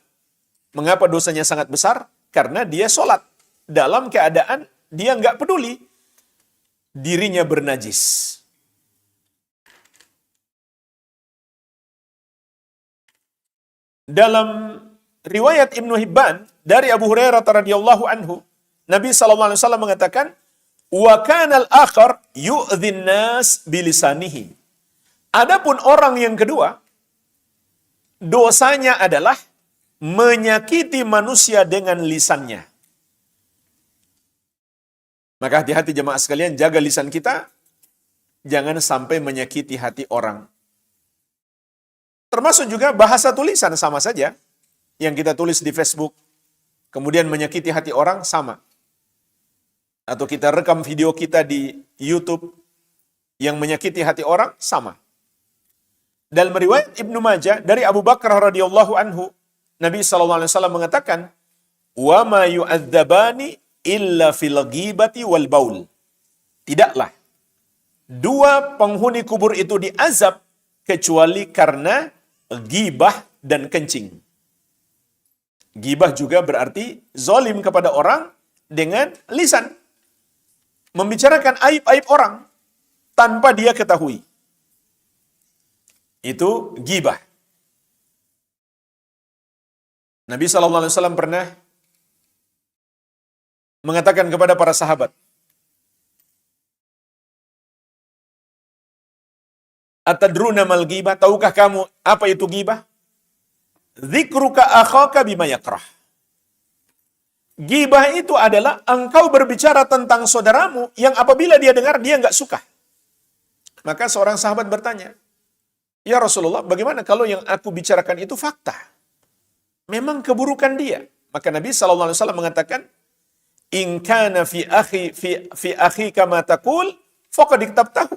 mengapa dosanya sangat besar? Karena dia sholat dalam keadaan dia nggak peduli dirinya bernajis. Dalam riwayat Ibnu Hibban dari Abu Hurairah radhiyallahu anhu, Nabi sallallahu alaihi wasallam mengatakan, "Wa kana al-akhar yu'dhin nas bilisanihi." Adapun orang yang kedua, dosanya adalah menyakiti manusia dengan lisannya. Maka hati-hati jemaah sekalian, jaga lisan kita, jangan sampai menyakiti hati orang. Termasuk juga bahasa tulisan sama saja. Yang kita tulis di Facebook, kemudian menyakiti hati orang, sama. Atau kita rekam video kita di YouTube, yang menyakiti hati orang sama. Dalam riwayat Ibnu Majah dari Abu Bakar radhiyallahu anhu, Nabi SAW mengatakan, "Wa ma yu'adzabani illa fil ghibati wal baul." Tidaklah dua penghuni kubur itu diazab kecuali karena ghibah dan kencing. Ghibah juga berarti zalim kepada orang dengan lisan. Membicarakan aib-aib orang tanpa dia ketahui. Itu ghibah. Nabi SAW pernah mengatakan kepada para sahabat, "Atadruna mal ghibah? Tahukah kamu apa itu ghibah? Dzikruka akhaka bima yakrah." Ghibah itu adalah engkau berbicara tentang saudaramu yang apabila dia dengar dia enggak suka. Maka seorang sahabat bertanya, "Ya Rasulullah, bagaimana kalau yang aku bicarakan itu fakta? Memang keburukan dia." Maka Nabi SAW mengatakan, "In kana fi akhi kama taqul faqad iktabtahu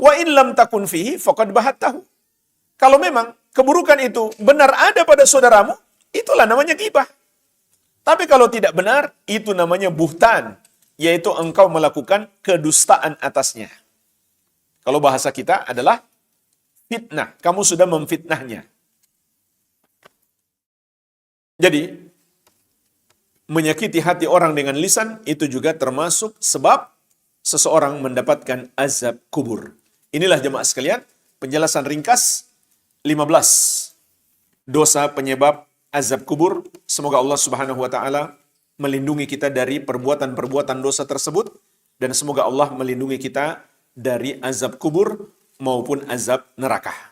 wa in lam takun fihi faqad bahattahu." Kalau memang keburukan itu benar ada pada saudaramu, itulah namanya ghibah. Tapi kalau tidak benar, itu namanya buhtan, yaitu engkau melakukan kedustaan atasnya. Kalau bahasa kita adalah fitnah, kamu sudah memfitnahnya. Jadi, menyakiti hati orang dengan lisan itu juga termasuk sebab seseorang mendapatkan azab kubur. Inilah jemaah sekalian, penjelasan ringkas 15 dosa penyebab azab kubur. Semoga Allah Subhanahu wa taala melindungi kita dari perbuatan-perbuatan dosa tersebut, dan semoga Allah melindungi kita dari azab kubur maupun azab neraka.